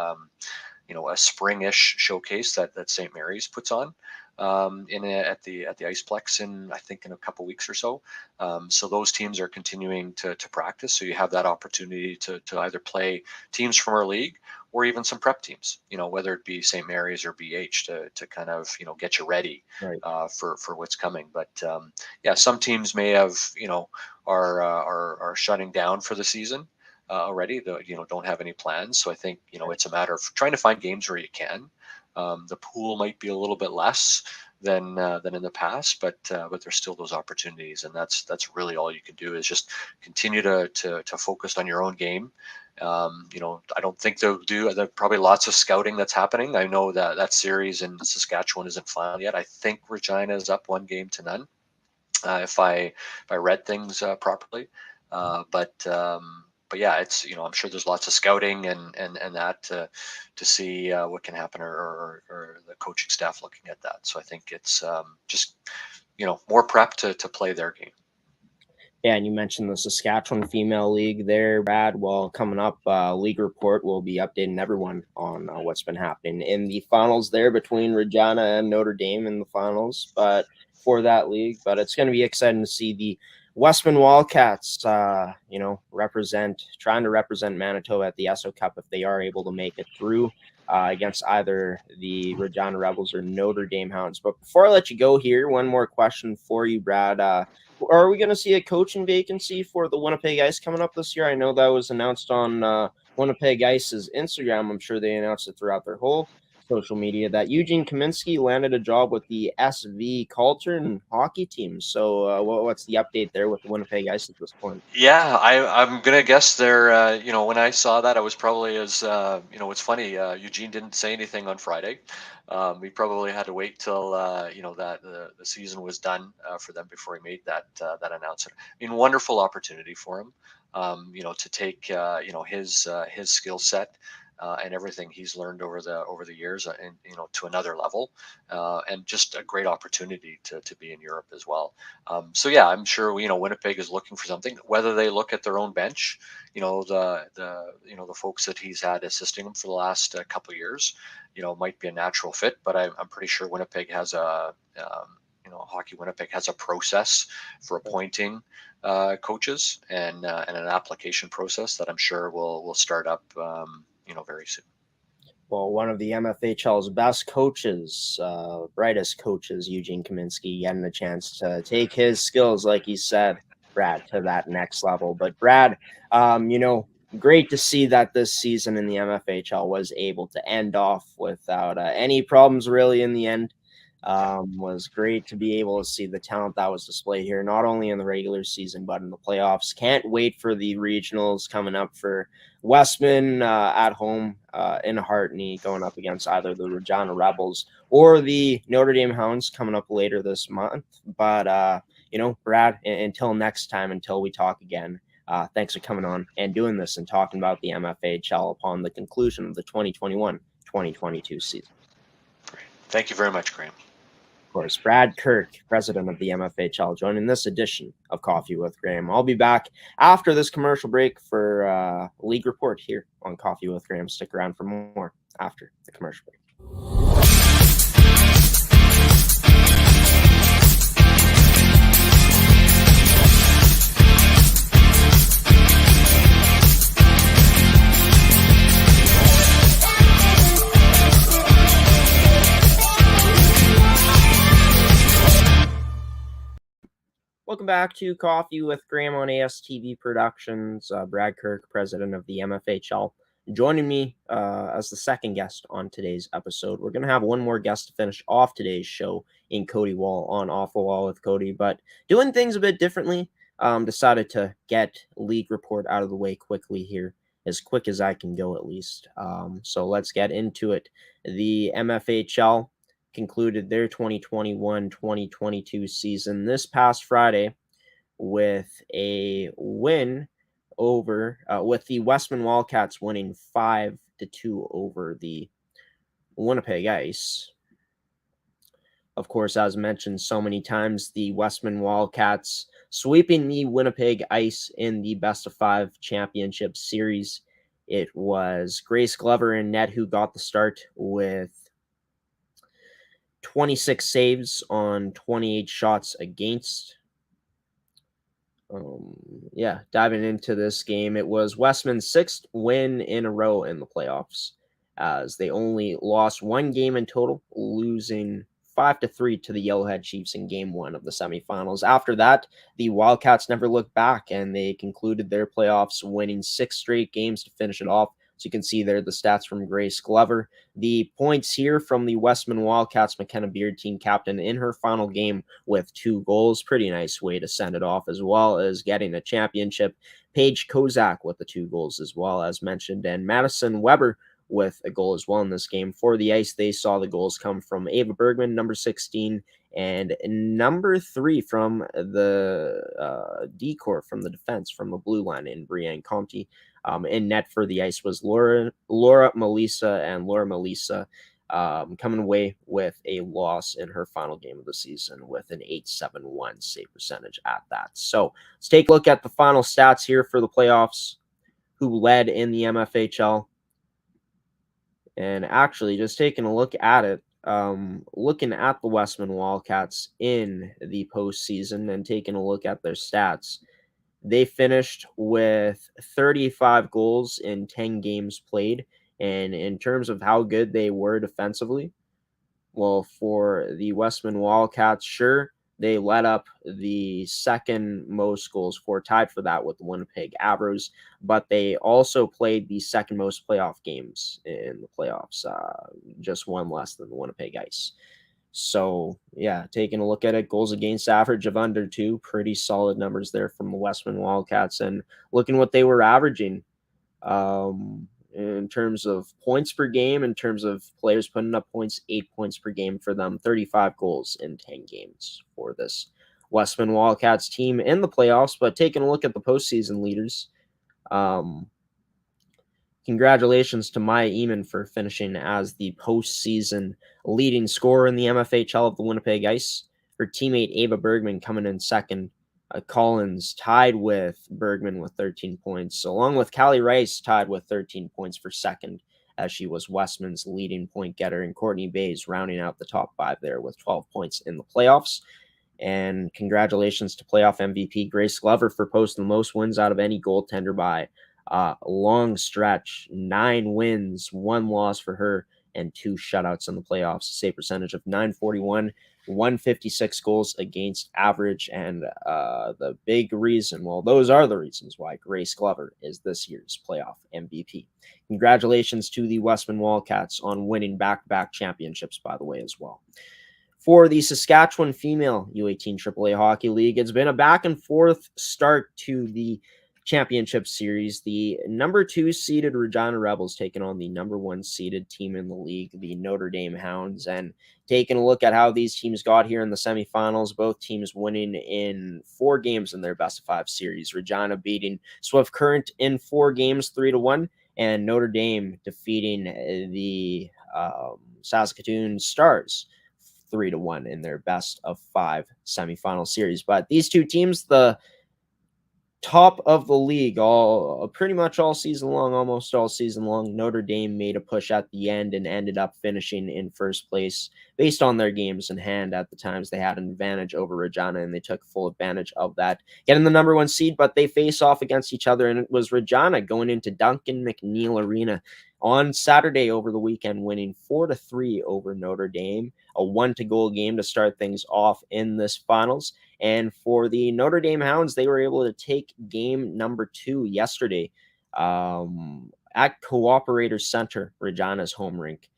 spring-ish showcase that St. Mary's puts on at the Iceplex I think in a couple weeks or so. So those teams are continuing to practice. So you have that opportunity to either play teams from our league, or even some prep teams, whether it be St. Mary's or BH, to kind of, get you ready, Right. For what's coming. But yeah, some teams may have, are shutting down for the season already, don't have any plans. So I think, it's a matter of trying to find games where you can. The pool might be a little bit less than in the past, but there's still those opportunities, and that's really all you can do, is just continue to focus on your own game. I don't think there's probably lots of scouting that's happening. I know that series in Saskatchewan isn't final yet. I think Regina is up 1-0, if I read things properly. But yeah, it's, I'm sure there's lots of scouting and that to see what can happen, or the coaching staff looking at that. So I think it's just more prep to play their game. Yeah, and you mentioned the Saskatchewan Female League there, Brad. Well, coming up, League Report will be updating everyone on what's been happening in the finals there between Regina and Notre Dame in the finals, but for that league. But it's going to be exciting to see the Westman Wildcats, trying to represent Manitoba at the SO Cup, if they are able to make it through against either the Regina Rebels or Notre Dame Hounds. But before I let you go here, one more question for you, Brad. Are we going to see a coaching vacancy for the Winnipeg Ice coming up this year? I know that was announced on Winnipeg Ice's Instagram. I'm sure they announced it throughout their whole social media that Eugene Kaminsky landed a job with the SV Caltern hockey team. So what's the update there with the Winnipeg Ice at this point? Yeah, I'm gonna guess they're. When I saw that, I was probably as. It's funny. Eugene didn't say anything on Friday. We probably had to wait till that the season was done for them before he made that announcement. I mean, wonderful opportunity for him. To take his skill set. And everything he's learned over the years, and to another level, and just a great opportunity to be in Europe as well. So yeah, I'm sure Winnipeg is looking for something. Whether they look at their own bench, the folks that he's had assisting him for the last couple of years, might be a natural fit. But I'm pretty sure Winnipeg has a Hockey Winnipeg has a process for appointing coaches and an application process that I'm sure will start up very soon. Well, one of the MFHL's best coaches, brightest coaches, Eugene Kaminsky, getting a chance to take his skills, like he said, Brad, to that next level. But Brad, great to see that this season in the MFHL was able to end off without any problems really in the end. Was great to be able to see the talent that was displayed here, not only in the regular season, but in the playoffs. Can't wait for the regionals coming up for Westman at home in Hartney, going up against either the Regina Rebels or the Notre Dame Hounds coming up later this month. But, Brad, until next time, until we talk again, thanks for coming on and doing this and talking about the MFHL upon the conclusion of the 2021-2022 season. Great. Thank you very much, Graeme. Of course, Brad Kirk, president of the MFHL, joining this edition of Coffee with Graeme. I'll be back after this commercial break for League Report here on Coffee with Graeme. Stick around for more after the commercial break. Welcome back to Coffee with Graeme on ASTV Productions. Brad Kirk, president of the MFHL, joining me as the second guest on today's episode. We're going to have one more guest to finish off today's show in Cody Wall on Off the Wall with Cody, but doing things a bit differently. Decided to get League Report out of the way quickly here, as quick as I can go at least. So let's get into it. The MFHL concluded their 2021-2022 season this past Friday with a win over with the Westman Wildcats winning 5-2 over the Winnipeg Ice. Of course, as mentioned so many times, the Westman Wildcats sweeping the Winnipeg Ice in the best-of-5 championship series. It was Grace Glover and net who got the start with 26 saves on 28 shots against. Diving into this game, it was Westman's sixth win in a row in the playoffs, as they only lost one game in total, losing 5-3 to the Yellowhead Chiefs in Game 1 of the semifinals. After that, the Wildcats never looked back, and they concluded their playoffs winning 6 straight games to finish it off. So you can see there the stats from Grace Glover. The points here from the Westman Wildcats, McKenna Beard, team captain, in her final game with 2 goals. Pretty nice way to send it off, as well as getting a championship. Paige Kozak with the 2 goals as well, as mentioned, and Madison Weber with a goal as well in this game. For the Ice, they saw the goals come from Ava Bergman, number 16, and number 3 from the D-Corps, from the defense, from the blue line, in Brienne Comte. In net for the Ice was Laura Melissa, and Laura Melissa coming away with a loss in her final game of the season with an .871 save percentage at that. So let's take a look at the final stats here for the playoffs, who led in the MFHL. And actually, just taking a look at it, looking at the Westman Wildcats in the postseason and taking a look at their stats, they finished with 35 goals in 10 games played. And in terms of how good they were defensively, well, for the Westman Wildcats, sure, they let up the second most goals for, tied for that with the Winnipeg Abros, but they also played the second most playoff games in the playoffs, just one less than the Winnipeg Ice. So, yeah, taking a look at it, goals against average of under 2, pretty solid numbers there from the Westman Wildcats. And looking what they were averaging in terms of points per game, in terms of players putting up points, 8 points per game for them, 35 goals in 10 games for this Westman Wildcats team in the playoffs. But taking a look at the postseason leaders, congratulations to Maya Eamon for finishing as the postseason leading scorer in the MFHL of the Winnipeg Ice. Her teammate Ava Bergman coming in second. Collins tied with Bergman with 13 points, along with Callie Rice tied with 13 points for second, as she was Westman's leading point getter, and Courtney Bays rounding out the top 5 there with 12 points in the playoffs. And congratulations to playoff MVP Grace Glover for posting the most wins out of any goaltender by a long stretch. 9 wins, 1 loss for her, and 2 shutouts in the playoffs. Save percentage of .941, 156 goals against average. And the big reason, well, those are the reasons why Grace Glover is this year's playoff MVP. Congratulations to the Westman Wildcats on winning back-to-back championships, by the way, as well. For the Saskatchewan Female U18 AAA Hockey League, it's been a back-and-forth start to the championship series. The number 2 seeded Regina Rebels taking on the number 1 seeded team in the league, the Notre Dame Hounds. And taking a look at how these teams got here in the semifinals, both teams winning in 4 games in their best-of-5 series. Regina beating Swift Current in 4 games, 3-1, and Notre Dame defeating the Saskatoon Stars 3-1 in their best-of-5 semifinal series. But these 2 teams, the top of the league pretty much all season long, almost all season long. Notre Dame made a push at the end and ended up finishing in first place based on their games in hand. At the times, they had an advantage over Regina, and they took full advantage of that, getting the number 1 seed. But they face off against each other, and it was Regina going into Duncan McNeil Arena on Saturday over the weekend, winning 4-3 over Notre Dame, a 1-goal game to start things off in this finals. And for the Notre Dame Hounds, they were able to take game number 2 yesterday at Cooperator Center, Regina's home rink,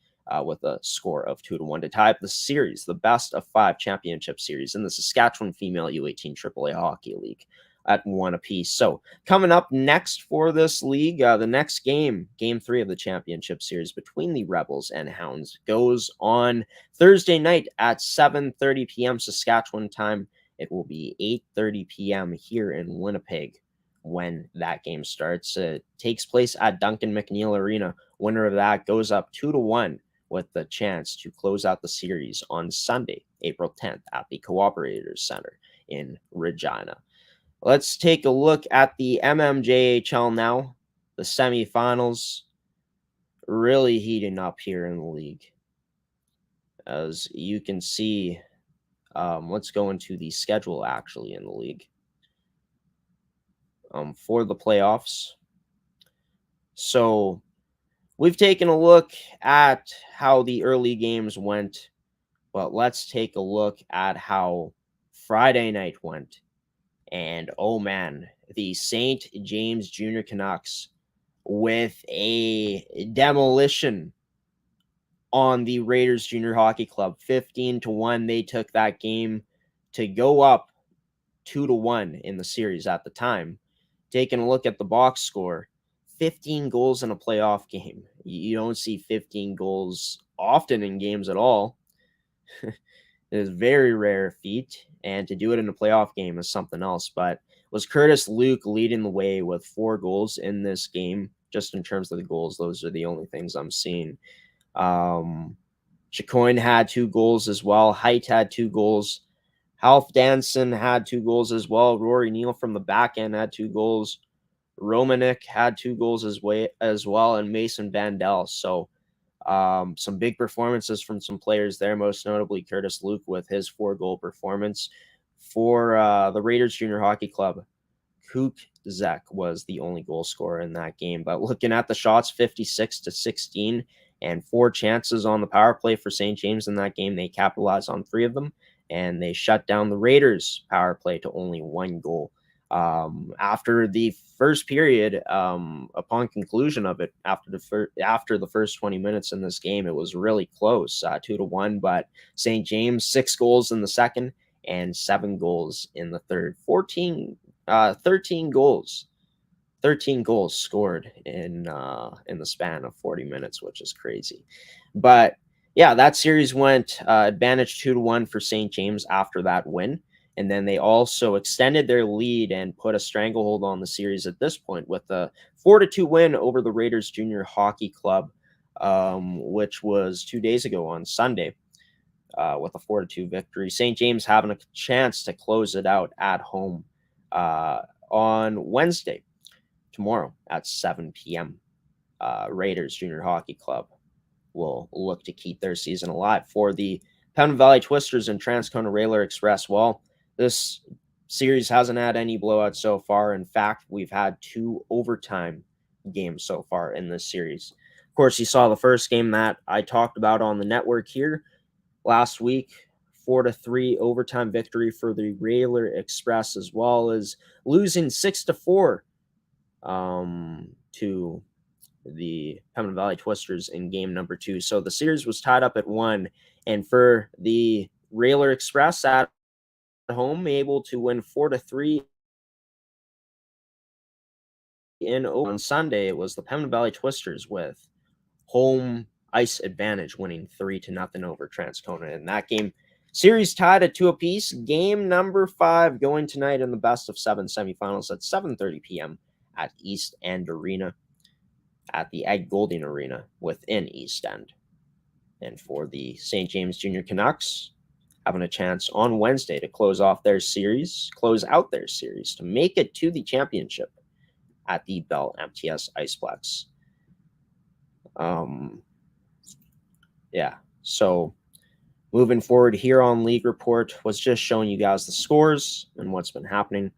with a score of 2-1 to tie up the series, the best-of-5 championship series in the Saskatchewan Female U18 AAA Hockey League at 1 apiece. So coming up next for this league, the next game 3 of the championship series between the Rebels and Hounds, goes on Thursday night at 7:30 p.m. Saskatchewan time. It will be 8:30 p.m. here in Winnipeg when that game starts. It takes place at Duncan McNeil Arena. Winner of that goes up 2-1 with the chance to close out the series on Sunday, April 10th at the Cooperators Center in Regina. Let's take a look at the MMJHL now. The semifinals really heating up here in the league. As you can see, let's go into the schedule actually in the league for the playoffs. So we've taken a look at how the early games went, but let's take a look at how Friday night went. And oh man, the St. James Junior Canucks with a demolition on the Raiders Junior Hockey Club. 15-1. They took that game to go up 2-1 in the series at the time. Taking a look at the box score, 15 goals in a playoff game. You don't see 15 goals often in games at all. It is a very rare feat, and to do it in a playoff game is something else. But it was Curtis Luke leading the way with 4 goals in this game. Just in terms of the goals, those are the only things I'm seeing. Chicoine had 2 goals as well. Height had 2 goals. Half Danson had 2 goals as well. Rory Neal from the back end had 2 goals. Romanik had 2 goals as well, and Mason Vandell. So some big performances from some players there, most notably Curtis Luke with his 4-goal performance. For the Raiders Junior Hockey Club, Kukzek was the only goal scorer in that game. But looking at the shots, 56-16, and 4 chances on the power play for St. James in that game. They capitalized on 3 of them, and they shut down the Raiders' power play to only 1 goal. After the first period, upon conclusion of it, after the first 20 minutes in this game, it was really close, 2-1. But St. James 6 goals in the second and 7 goals in the third. 13 goals scored in the span of 40 minutes, which is crazy. But yeah, that series went advantage 2-1 for St. James after that win. And then they also extended their lead and put a stranglehold on the series at this point with a 4-2 win over the Raiders Junior Hockey Club, which was 2 days ago on Sunday, with a 4-2 victory. St. James having a chance to close it out at home on Wednesday, tomorrow at 7 p.m. Raiders Junior Hockey Club will look to keep their season alive. For the Pembina Valley Twisters and Transcona Railer Express, well, This series hasn't had any blowouts so far. In fact, we've had 2 overtime games so far in this series. Of course, you saw the first game that I talked about on the network here last week, 4-3 overtime victory for the Railer Express, as well as losing 6-4 to the Pembina Valley Twisters in game number 2. So the series was tied up at 1, and for the Railer Express at home, able to win 4-3 on Sunday. It was the Pembina Valley Twisters with home ice advantage, winning 3-0 over Transcona in that game. Series tied at 2 apiece. Game number 5 going tonight in the best of 7 semifinals at 7:30 p.m. at East End Arena, at the Ag Golding Arena within East End. And for the St. James Junior Canucks, having a chance on Wednesday to close out their series to make it to the championship at the Bell MTS Iceplex. So moving forward here on League Report was just showing you guys the scores and what's been happening.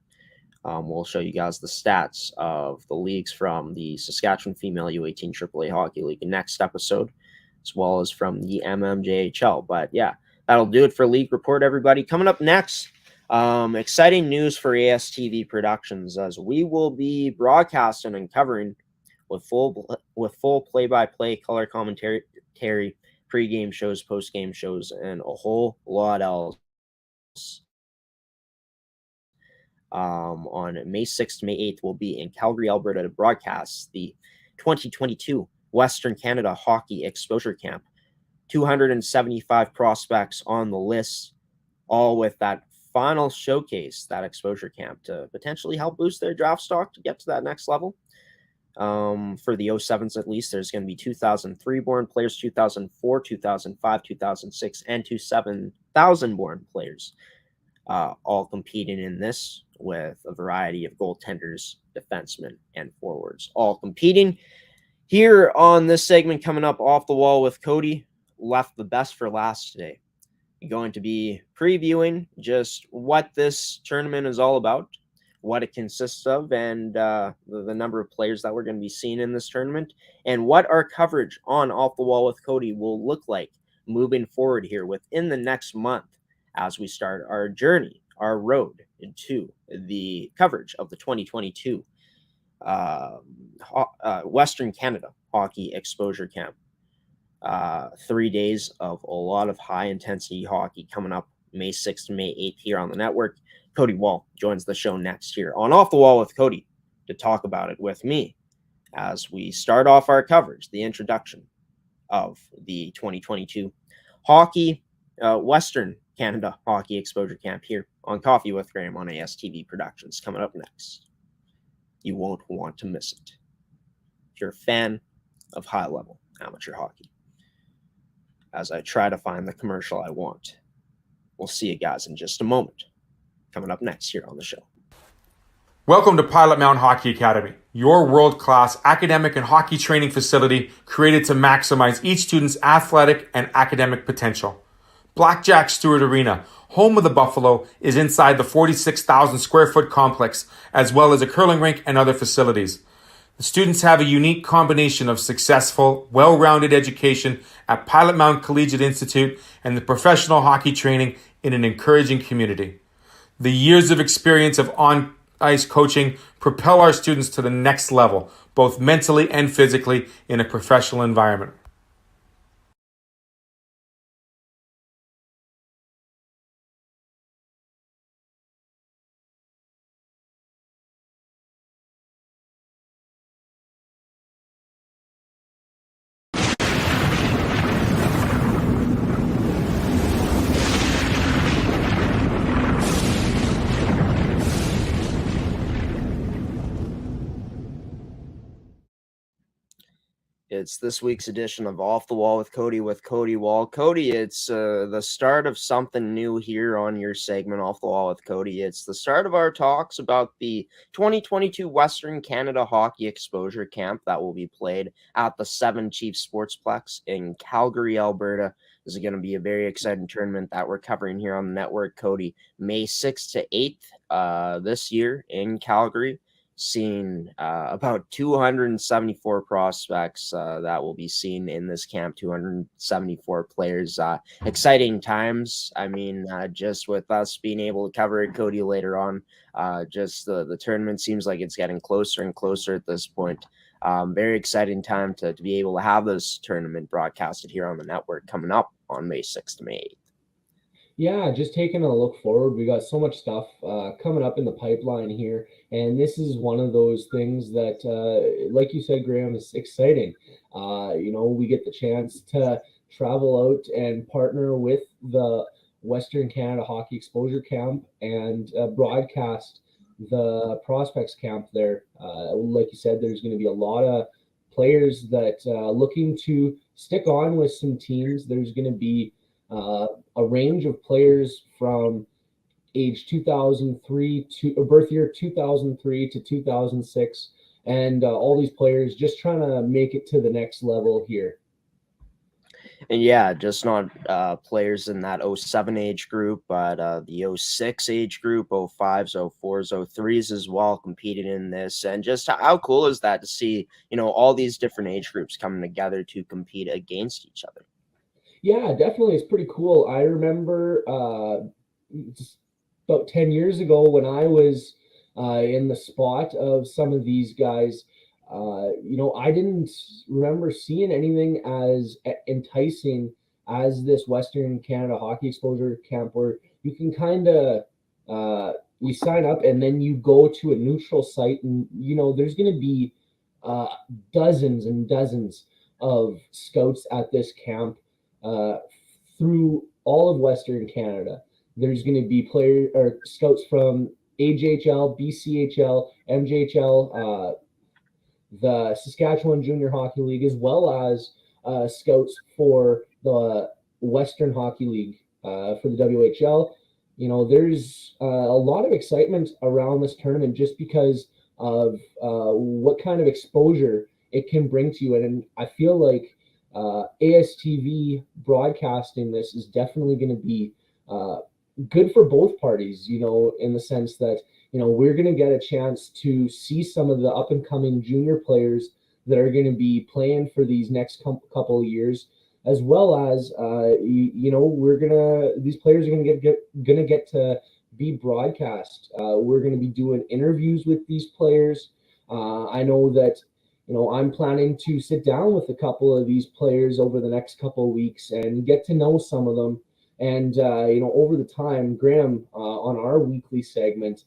We'll show you guys the stats of the leagues from the Saskatchewan Female U18 AAA Hockey League in next episode, as well as from the MMJHL. But yeah, that'll do it for League Report, everybody. Coming up next, exciting news for ASTV Productions, as we will be broadcasting and covering with full play-by-play, color commentary, pre-game shows, post-game shows, and a whole lot else. On May 6th to May 8th, we'll be in Calgary, Alberta to broadcast the 2022 Western Canada Hockey Exposure Camp. 275 prospects on the list, all with that final showcase, that exposure camp, to potentially help boost their draft stock to get to that next level. For the 07s at least, there's going to be 2003 born players, 2004, 2005, 2006, and 2000 born players, all competing in this, with a variety of goaltenders, defensemen, and forwards, all competing. Here on this segment coming up, Off the Wall with Cody, left the best for last today. You're going to be previewing just what this tournament is all about, what it consists of, and the number of players that we're going to be seeing in this tournament, and what our coverage on Off the Wall with Cody will look like moving forward here within the next month as we start our journey, our road into the coverage of the 2022 Western Canada Hockey Exposure Camp. 3 days of a lot of high-intensity hockey coming up May 6th to May 8th here on the network. Cody Wall joins the show next here on Off the Wall with Cody to talk about it with me as we start off our coverage, the introduction of the 2022 Western Canada Hockey Exposure Camp here on Coffee with Graeme on ASTV Productions. Coming up next. You won't want to miss it if you're a fan of high-level amateur hockey. As I try to find the commercial I want. We'll see you guys in just a moment. Coming up next here on the show. Welcome to Pilot Mountain Hockey Academy, your world-class academic and hockey training facility created to maximize each student's athletic and academic potential. Blackjack Stewart Arena, home of the Buffalo, is inside the 46,000 square foot complex, as well as a curling rink and other facilities. The students have a unique combination of successful, well-rounded education at Pilot Mountain Collegiate Institute and the professional hockey training in an encouraging community. The years of experience of on-ice coaching propel our students to the next level, both mentally and physically, in a professional environment. It's this week's edition of Off the Wall with Cody Wall. Cody, it's the start of something new here on your segment, Off the Wall with Cody. It's the start of our talks about the 2022 Western Canada Hockey Exposure Camp that will be played at the Seven Chiefs Sportsplex in Calgary, Alberta. This is going to be a very exciting tournament that we're covering here on the network, Cody. May 6th to 8th this year in Calgary. Seen about 274 prospects that will be seen in this camp, 274 players. Exciting times. I mean, just with us being able to cover it, Cody, later on, just the tournament seems like it's getting closer and closer at this point. Very exciting time to be able to have this tournament broadcasted here on the network coming up on May 6th to May 8th. Yeah, just taking a look forward. We got so much stuff coming up in the pipeline here. And this is one of those things that, like you said, Graeme, is exciting. We get the chance to travel out and partner with the Western Canada Hockey Exposure Camp and broadcast the Prospects Camp there. Like you said, there's going to be a lot of players that looking to stick on with some teams. There's going to be a range of players from age 2003 to birth year 2003 to 2006, and all these players just trying to make it to the next level here. And yeah, just not players in that 07 age group, but the 06 age group, 05s, 04s, 03s as well competing in this. And just how cool is that to see, all these different age groups coming together to compete against each other? Yeah, definitely. It's pretty cool. I remember about 10 years ago when I was in the spot of some of these guys, I didn't remember seeing anything as enticing as this Western Canada Hockey Exposure Camp, where you can kind of you sign up and then you go to a neutral site, and there's going to be dozens and dozens of scouts at this camp through all of Western Canada. There's going to be players or scouts from AJHL, BCHL, MJHL, the Saskatchewan Junior Hockey League, as well as scouts for the Western Hockey League for the WHL. There's a lot of excitement around this tournament just because of what kind of exposure it can bring to you. And I feel like ASTV broadcasting this is definitely going to be good for both parties, in the sense that, we're going to get a chance to see some of the up and coming junior players that are going to be playing for these next couple of years, as well as, these players are going to get to be broadcast. We're going to be doing interviews with these players. I know that, I'm planning to sit down with a couple of these players over the next couple of weeks and get to know some of them. And, over the time, Graeme, on our weekly segment,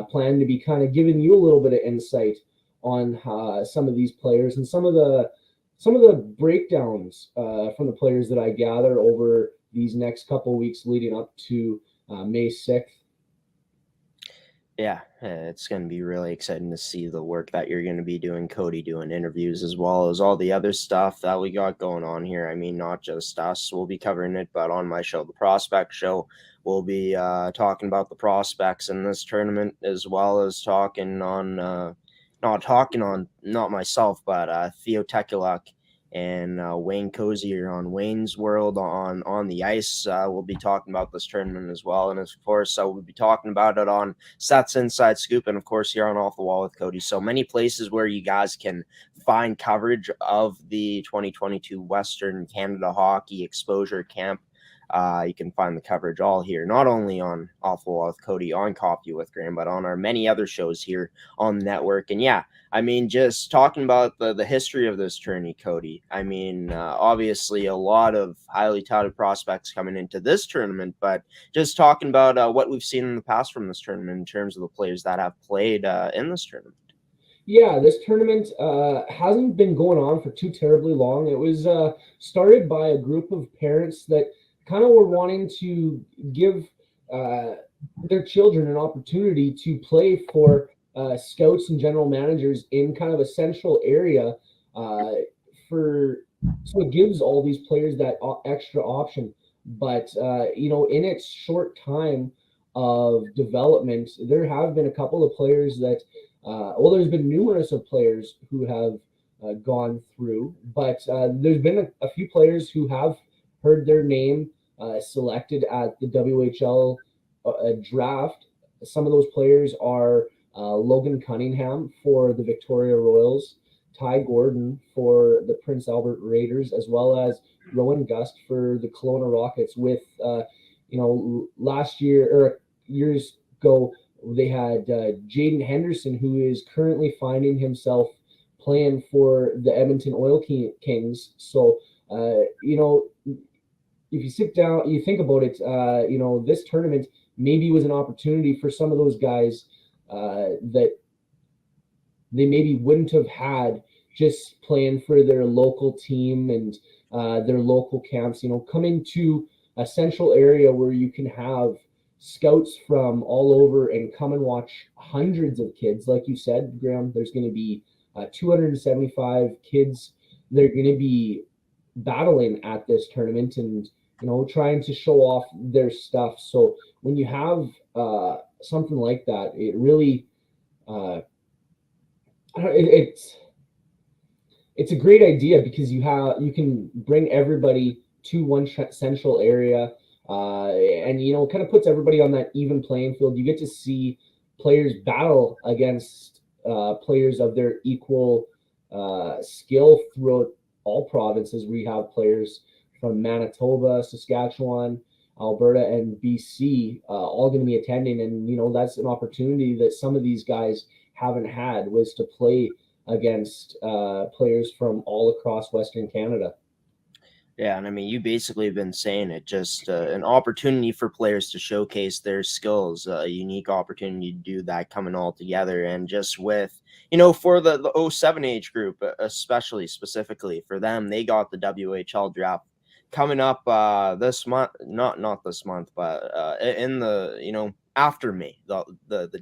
plan to be kind of giving you a little bit of insight on some of these players and some of the breakdowns from the players that I gather over these next couple of weeks leading up to May 6th. Yeah, it's going to be really exciting to see the work that you're going to be doing, Cody, doing interviews as well as all the other stuff that we got going on here. I mean, not just us, we'll be covering it, but on my show, The Prospect Show, we'll be talking about the prospects in this tournament, as well as talking on, not myself, but Theo Tekulak and Wayne Cozier on Wayne's World on the ice. We'll be talking about this tournament as well. And of course, we'll be talking about it on Seth's Inside Scoop and of course here on Off the Wall with Cody. So many places where you guys can find coverage of the 2022 Western Canada Hockey Exposure Camp. You can find the coverage all here, not only on Off the Wall with Cody, on Coffee with Graeme, but on our many other shows here on the network. And yeah, I mean, just talking about the history of this tourney, Cody. I mean, obviously a lot of highly touted prospects coming into this tournament, but just talking about what we've seen in the past from this tournament in terms of the players that have played in this tournament. Yeah, this tournament hasn't been going on for too terribly long. It was started by a group of parents that kind of were wanting to give their children an opportunity to play for scouts and general managers in kind of a central area so it gives all these players that extra option. But in its short time of development, there have been a couple of players that, there's been numerous of players who have gone through, but there's been a few players who have heard their name selected at the WHL draft. Some of those players are Logan Cunningham for the Victoria Royals, Ty Gordon for the Prince Albert Raiders, as well as Rowan Gust for the Kelowna Rockets. With last year or years ago, they had Jaden Henderson, who is currently finding himself playing for the Edmonton Oil Kings. So if you sit down, you think about it, this tournament maybe was an opportunity for some of those guys that they maybe wouldn't have had just playing for their local team and their local camps, coming to a central area where you can have scouts from all over and come and watch hundreds of kids. Like you said, Graeme, there's going to be 275 kids that are going to be battling at this tournament and trying to show off their stuff. So when you have something like that, it really it's a great idea because you can bring everybody to one central area, and kind of puts everybody on that even playing field. You get to see players battle against players of their equal skill throughout all provinces. We have players from Manitoba, Saskatchewan, Alberta, and BC all going to be attending, and that's an opportunity that some of these guys haven't had, was to play against players from all across Western Canada. Yeah, and I mean, you basically have been saying it, just an opportunity for players to showcase their skills, a unique opportunity to do that coming all together. And just with, for the 07 age group, especially specifically for them, they got the WHL draft coming up this month, not this month, but in the, after May, the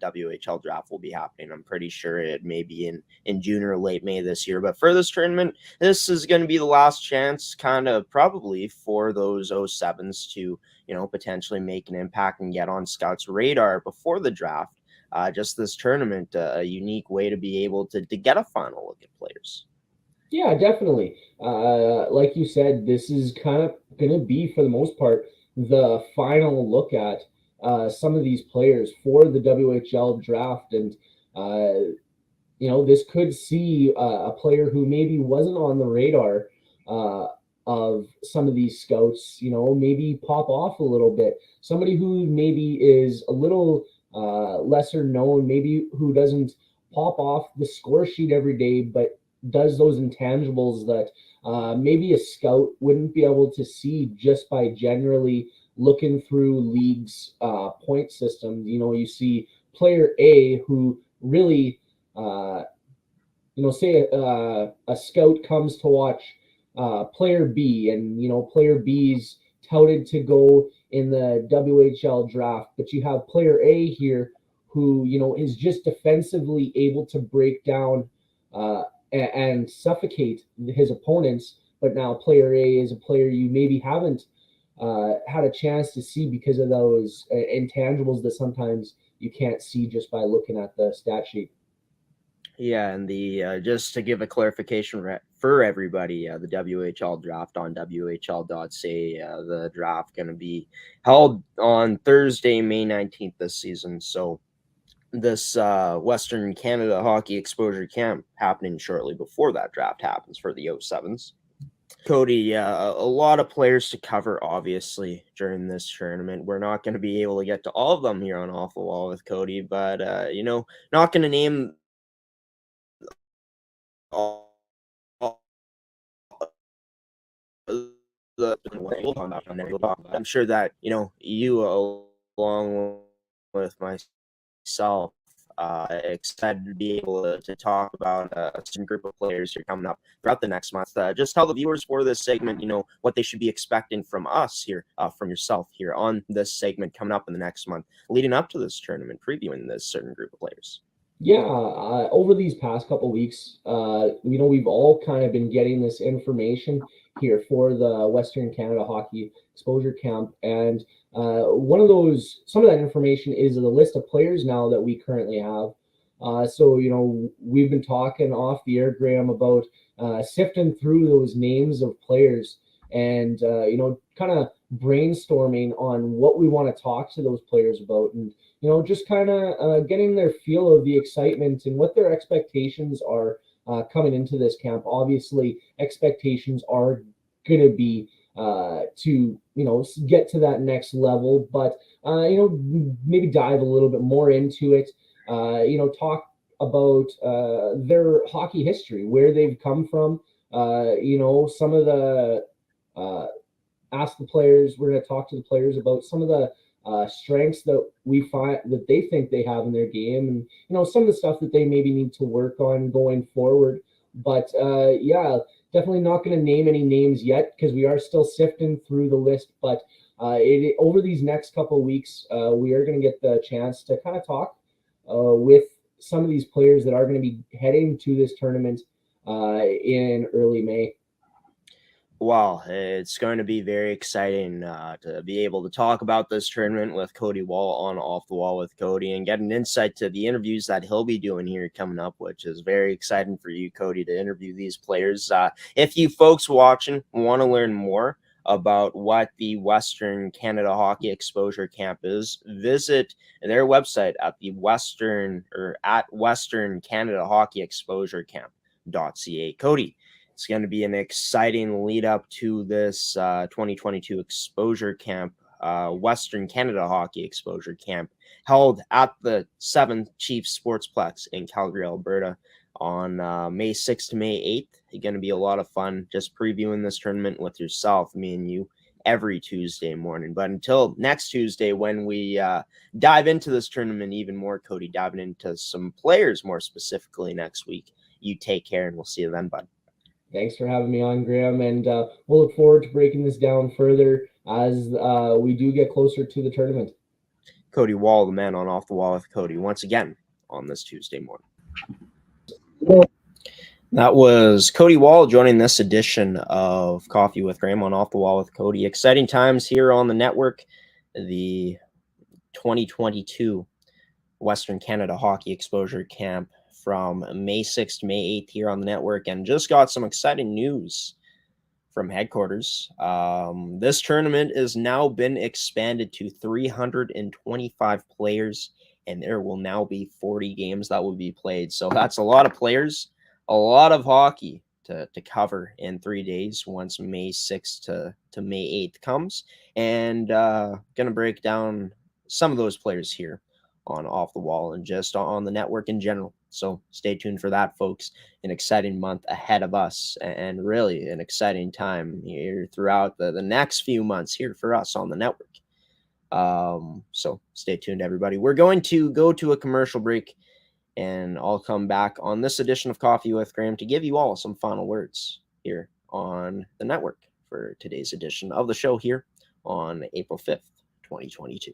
WHL draft will be happening. I'm pretty sure it may be in June or late May this year. But for this tournament, this is going to be the last chance, kind of probably, for those 07s to, potentially make an impact and get on scouts' radar before the draft. Just this tournament, a unique way to be able to get a final look at players. Yeah, definitely. Like you said, this is kind of going to be, for the most part, the final look at some of these players for the WHL draft. And, this could see a player who maybe wasn't on the radar of some of these scouts, maybe pop off a little bit. Somebody who maybe is a little lesser known, maybe who doesn't pop off the score sheet every day, but does those intangibles that maybe a scout wouldn't be able to see just by generally looking through league's point system. You see player A who really, say a scout comes to watch player B, and player B's touted to go in the WHL draft, but you have player A here who is just defensively able to break down and suffocate his opponents. But now player A is a player you maybe haven't had a chance to see because of those intangibles that sometimes you can't see just by looking at the stat sheet. Yeah, and the just to give a clarification for everybody, the WHL draft on WHL.ca, the draft going to be held on Thursday, May 19th this season. So this Western Canada Hockey Exposure Camp happening shortly before that draft happens for the 07s. Cody, a lot of players to cover, obviously, during this tournament. We're not going to be able to get to all of them here on Off the Wall with Cody, but, not going to name all I'm sure that, you, along with myself, excited to be able to talk about a certain group of players here coming up throughout the next month. Just tell the viewers for this segment, what they should be expecting from us here, from yourself here on this segment coming up in the next month, leading up to this tournament, previewing this certain group of players. Yeah, over these past couple weeks, we've all kind of been getting this information here for the Western Canada Hockey Exposure Camp, and some of that information is the list of players now that we currently have. So we've been talking off the air, Graeme, about sifting through those names of players, and kind of brainstorming on what we want to talk to those players about, and just kind of getting their feel of the excitement and what their expectations are coming into this camp. Obviously, expectations are going to be to get to that next level, but maybe dive a little bit more into it. Talk about their hockey history, where they've come from. Some of the ask the players. We're going to talk to the players about some of the strengths that we find that they think they have in their game, and some of the stuff that they maybe need to work on going forward. But definitely not going to name any names yet because we are still sifting through the list. But over these next couple of weeks, we are going to get the chance to kind of talk with some of these players that are going to be heading to this tournament in early May. Well, it's going to be very exciting to be able to talk about this tournament with Cody Wall on Off the Wall with Cody and get an insight to the interviews that he'll be doing here coming up, which is very exciting for you, Cody, to interview these players. If you folks watching want to learn more about what the Western Canada Hockey Exposure Camp is, visit their website at Western Canada Hockey Exposure Camp.ca. Cody, it's going to be an exciting lead up to this 2022 exposure camp, Western Canada Hockey Exposure Camp, held at the 7th Chiefs Sportsplex in Calgary, Alberta on May 6th to May 8th. It's going to be a lot of fun just previewing this tournament with yourself, me and you, every Tuesday morning. But until next Tuesday, when we dive into this tournament even more, Cody, diving into some players more specifically next week, you take care and we'll see you then, bud. Thanks for having me on, Graeme, and we'll look forward to breaking this down further as we do get closer to the tournament. Cody Wall, the man on Off the Wall with Cody, once again on this Tuesday morning. That was Cody Wall joining this edition of Coffee with Graeme on Off the Wall with Cody. Exciting times here on the network. The 2022 Western Canada Hockey Exposure Camp from May 6th to May 8th here on the network, and just got some exciting news from headquarters. This tournament has now been expanded to 325 players, and there will now be 40 games that will be played. So that's a lot of players, a lot of hockey to cover in 3 days once May 6th to May 8th comes. And going to break down some of those players here on Off the Wall and just on the network in general. So stay tuned for that, folks. An exciting month ahead of us, and really an exciting time here throughout the next few months here for us on the network. So stay tuned, everybody. We're going to go to a commercial break, and I'll come back on this edition of Coffee with Graeme to give you all some final words here on the network for today's edition of the show here on April 5th, 2022.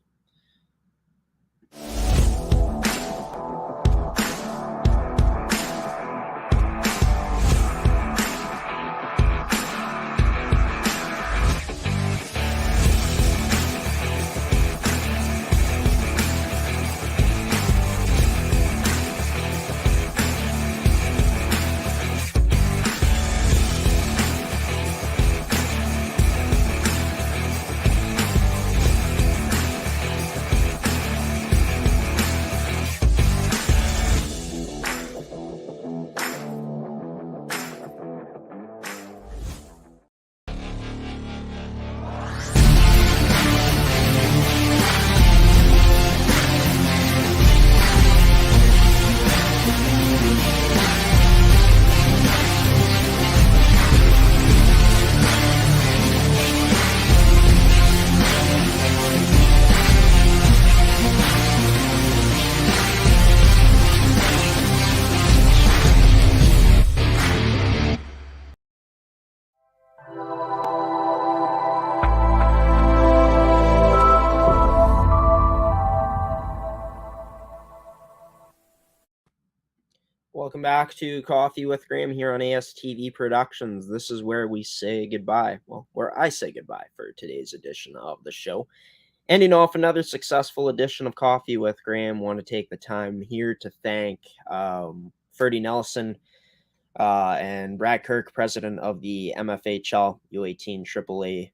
Welcome back to Coffee with Graeme here on ASTV Productions. This is where we say goodbye. Well, where I say goodbye for today's edition of the show. Ending off another successful edition of Coffee with Graeme. Want to take the time here to thank Ferdi Nelissen and Brad Kirk, president of the MFHL U18 AAA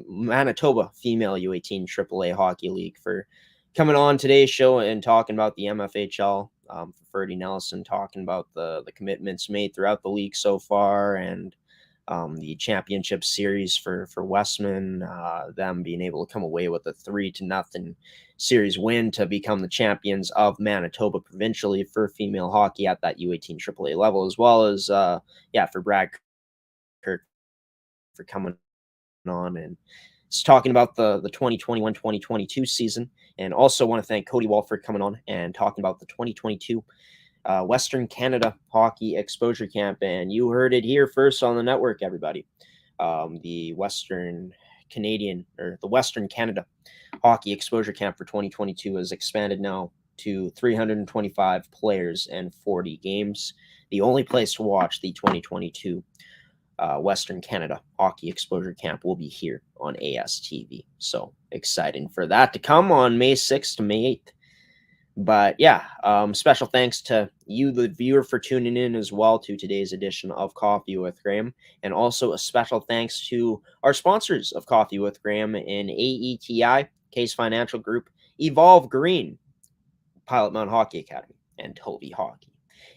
Manitoba Female U18 AAA Hockey League, for coming on today's show and talking about the MFHL. For Ferdi Nelissen, talking about the commitments made throughout the league so far, and the championship series for Westman, them being able to come away with a 3-0 series win to become the champions of Manitoba provincially for female hockey at that U18 AAA level, as well as for Brad Kirk for coming on and talking about the 2021-2022 season. And also want to thank Cody Wall for coming on and talking about the 2022 Western Canada Hockey Exposure Camp. And you heard it here first on the network, everybody. The Western Canada Hockey Exposure Camp for 2022 is expanded now to 325 players and 40 games. The only place to watch the 2022 Western Canada Hockey Exposure Camp will be here on ASTV. So exciting for that to come on May 6th to May 8th. But special thanks to you, the viewer, for tuning in as well to today's edition of Coffee with Graeme. And also a special thanks to our sponsors of Coffee with Graeme in AETi, Case Financial Group, Evolve Green, Pilot Mountain Hockey Academy, and Toby Hockey.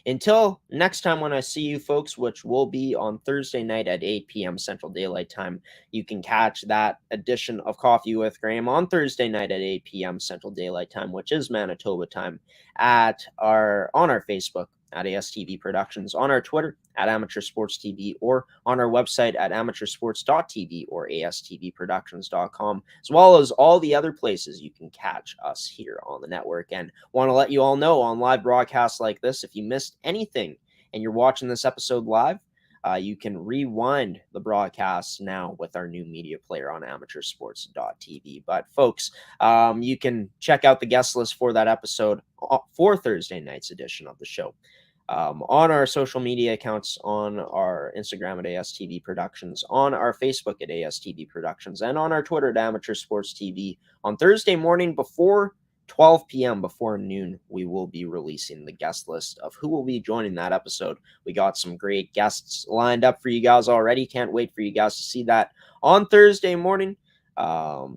Until next time when I see you folks, which will be on Thursday night at 8 p.m. Central Daylight Time. You can catch that edition of Coffee with Graeme on Thursday night at 8 p.m. Central Daylight Time, which is Manitoba time, on our Facebook at ASTV Productions, on our Twitter at Amateur Sports TV, or on our website at amateursports.tv or astvproductions.com, as well as all the other places you can catch us here on the network. And want to let you all know, on live broadcasts like this, if you missed anything and you're watching this episode live, you can rewind the broadcast now with our new media player on amateursports.tv. But folks, you can check out the guest list for that episode for Thursday night's edition of the show on our social media accounts, on our Instagram at ASTV Productions, on our Facebook at ASTV Productions, and on our Twitter at Amateur Sports TV. On Thursday morning before 12 p.m., before noon, we will be releasing the guest list of who will be joining that episode. We got some great guests lined up for you guys already. Can't wait for you guys to see that on Thursday morning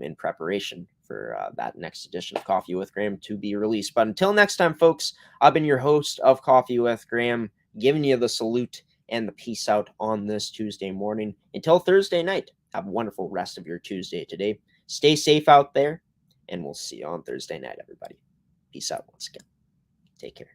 in preparation for that next edition of Coffee with Graeme to be released. But until next time, folks, I've been your host of Coffee with Graeme, giving you the salute and the peace out on this Tuesday morning. Until Thursday night, have a wonderful rest of your Tuesday today. Stay safe out there, and we'll see you on Thursday night, everybody. Peace out once again. Take care.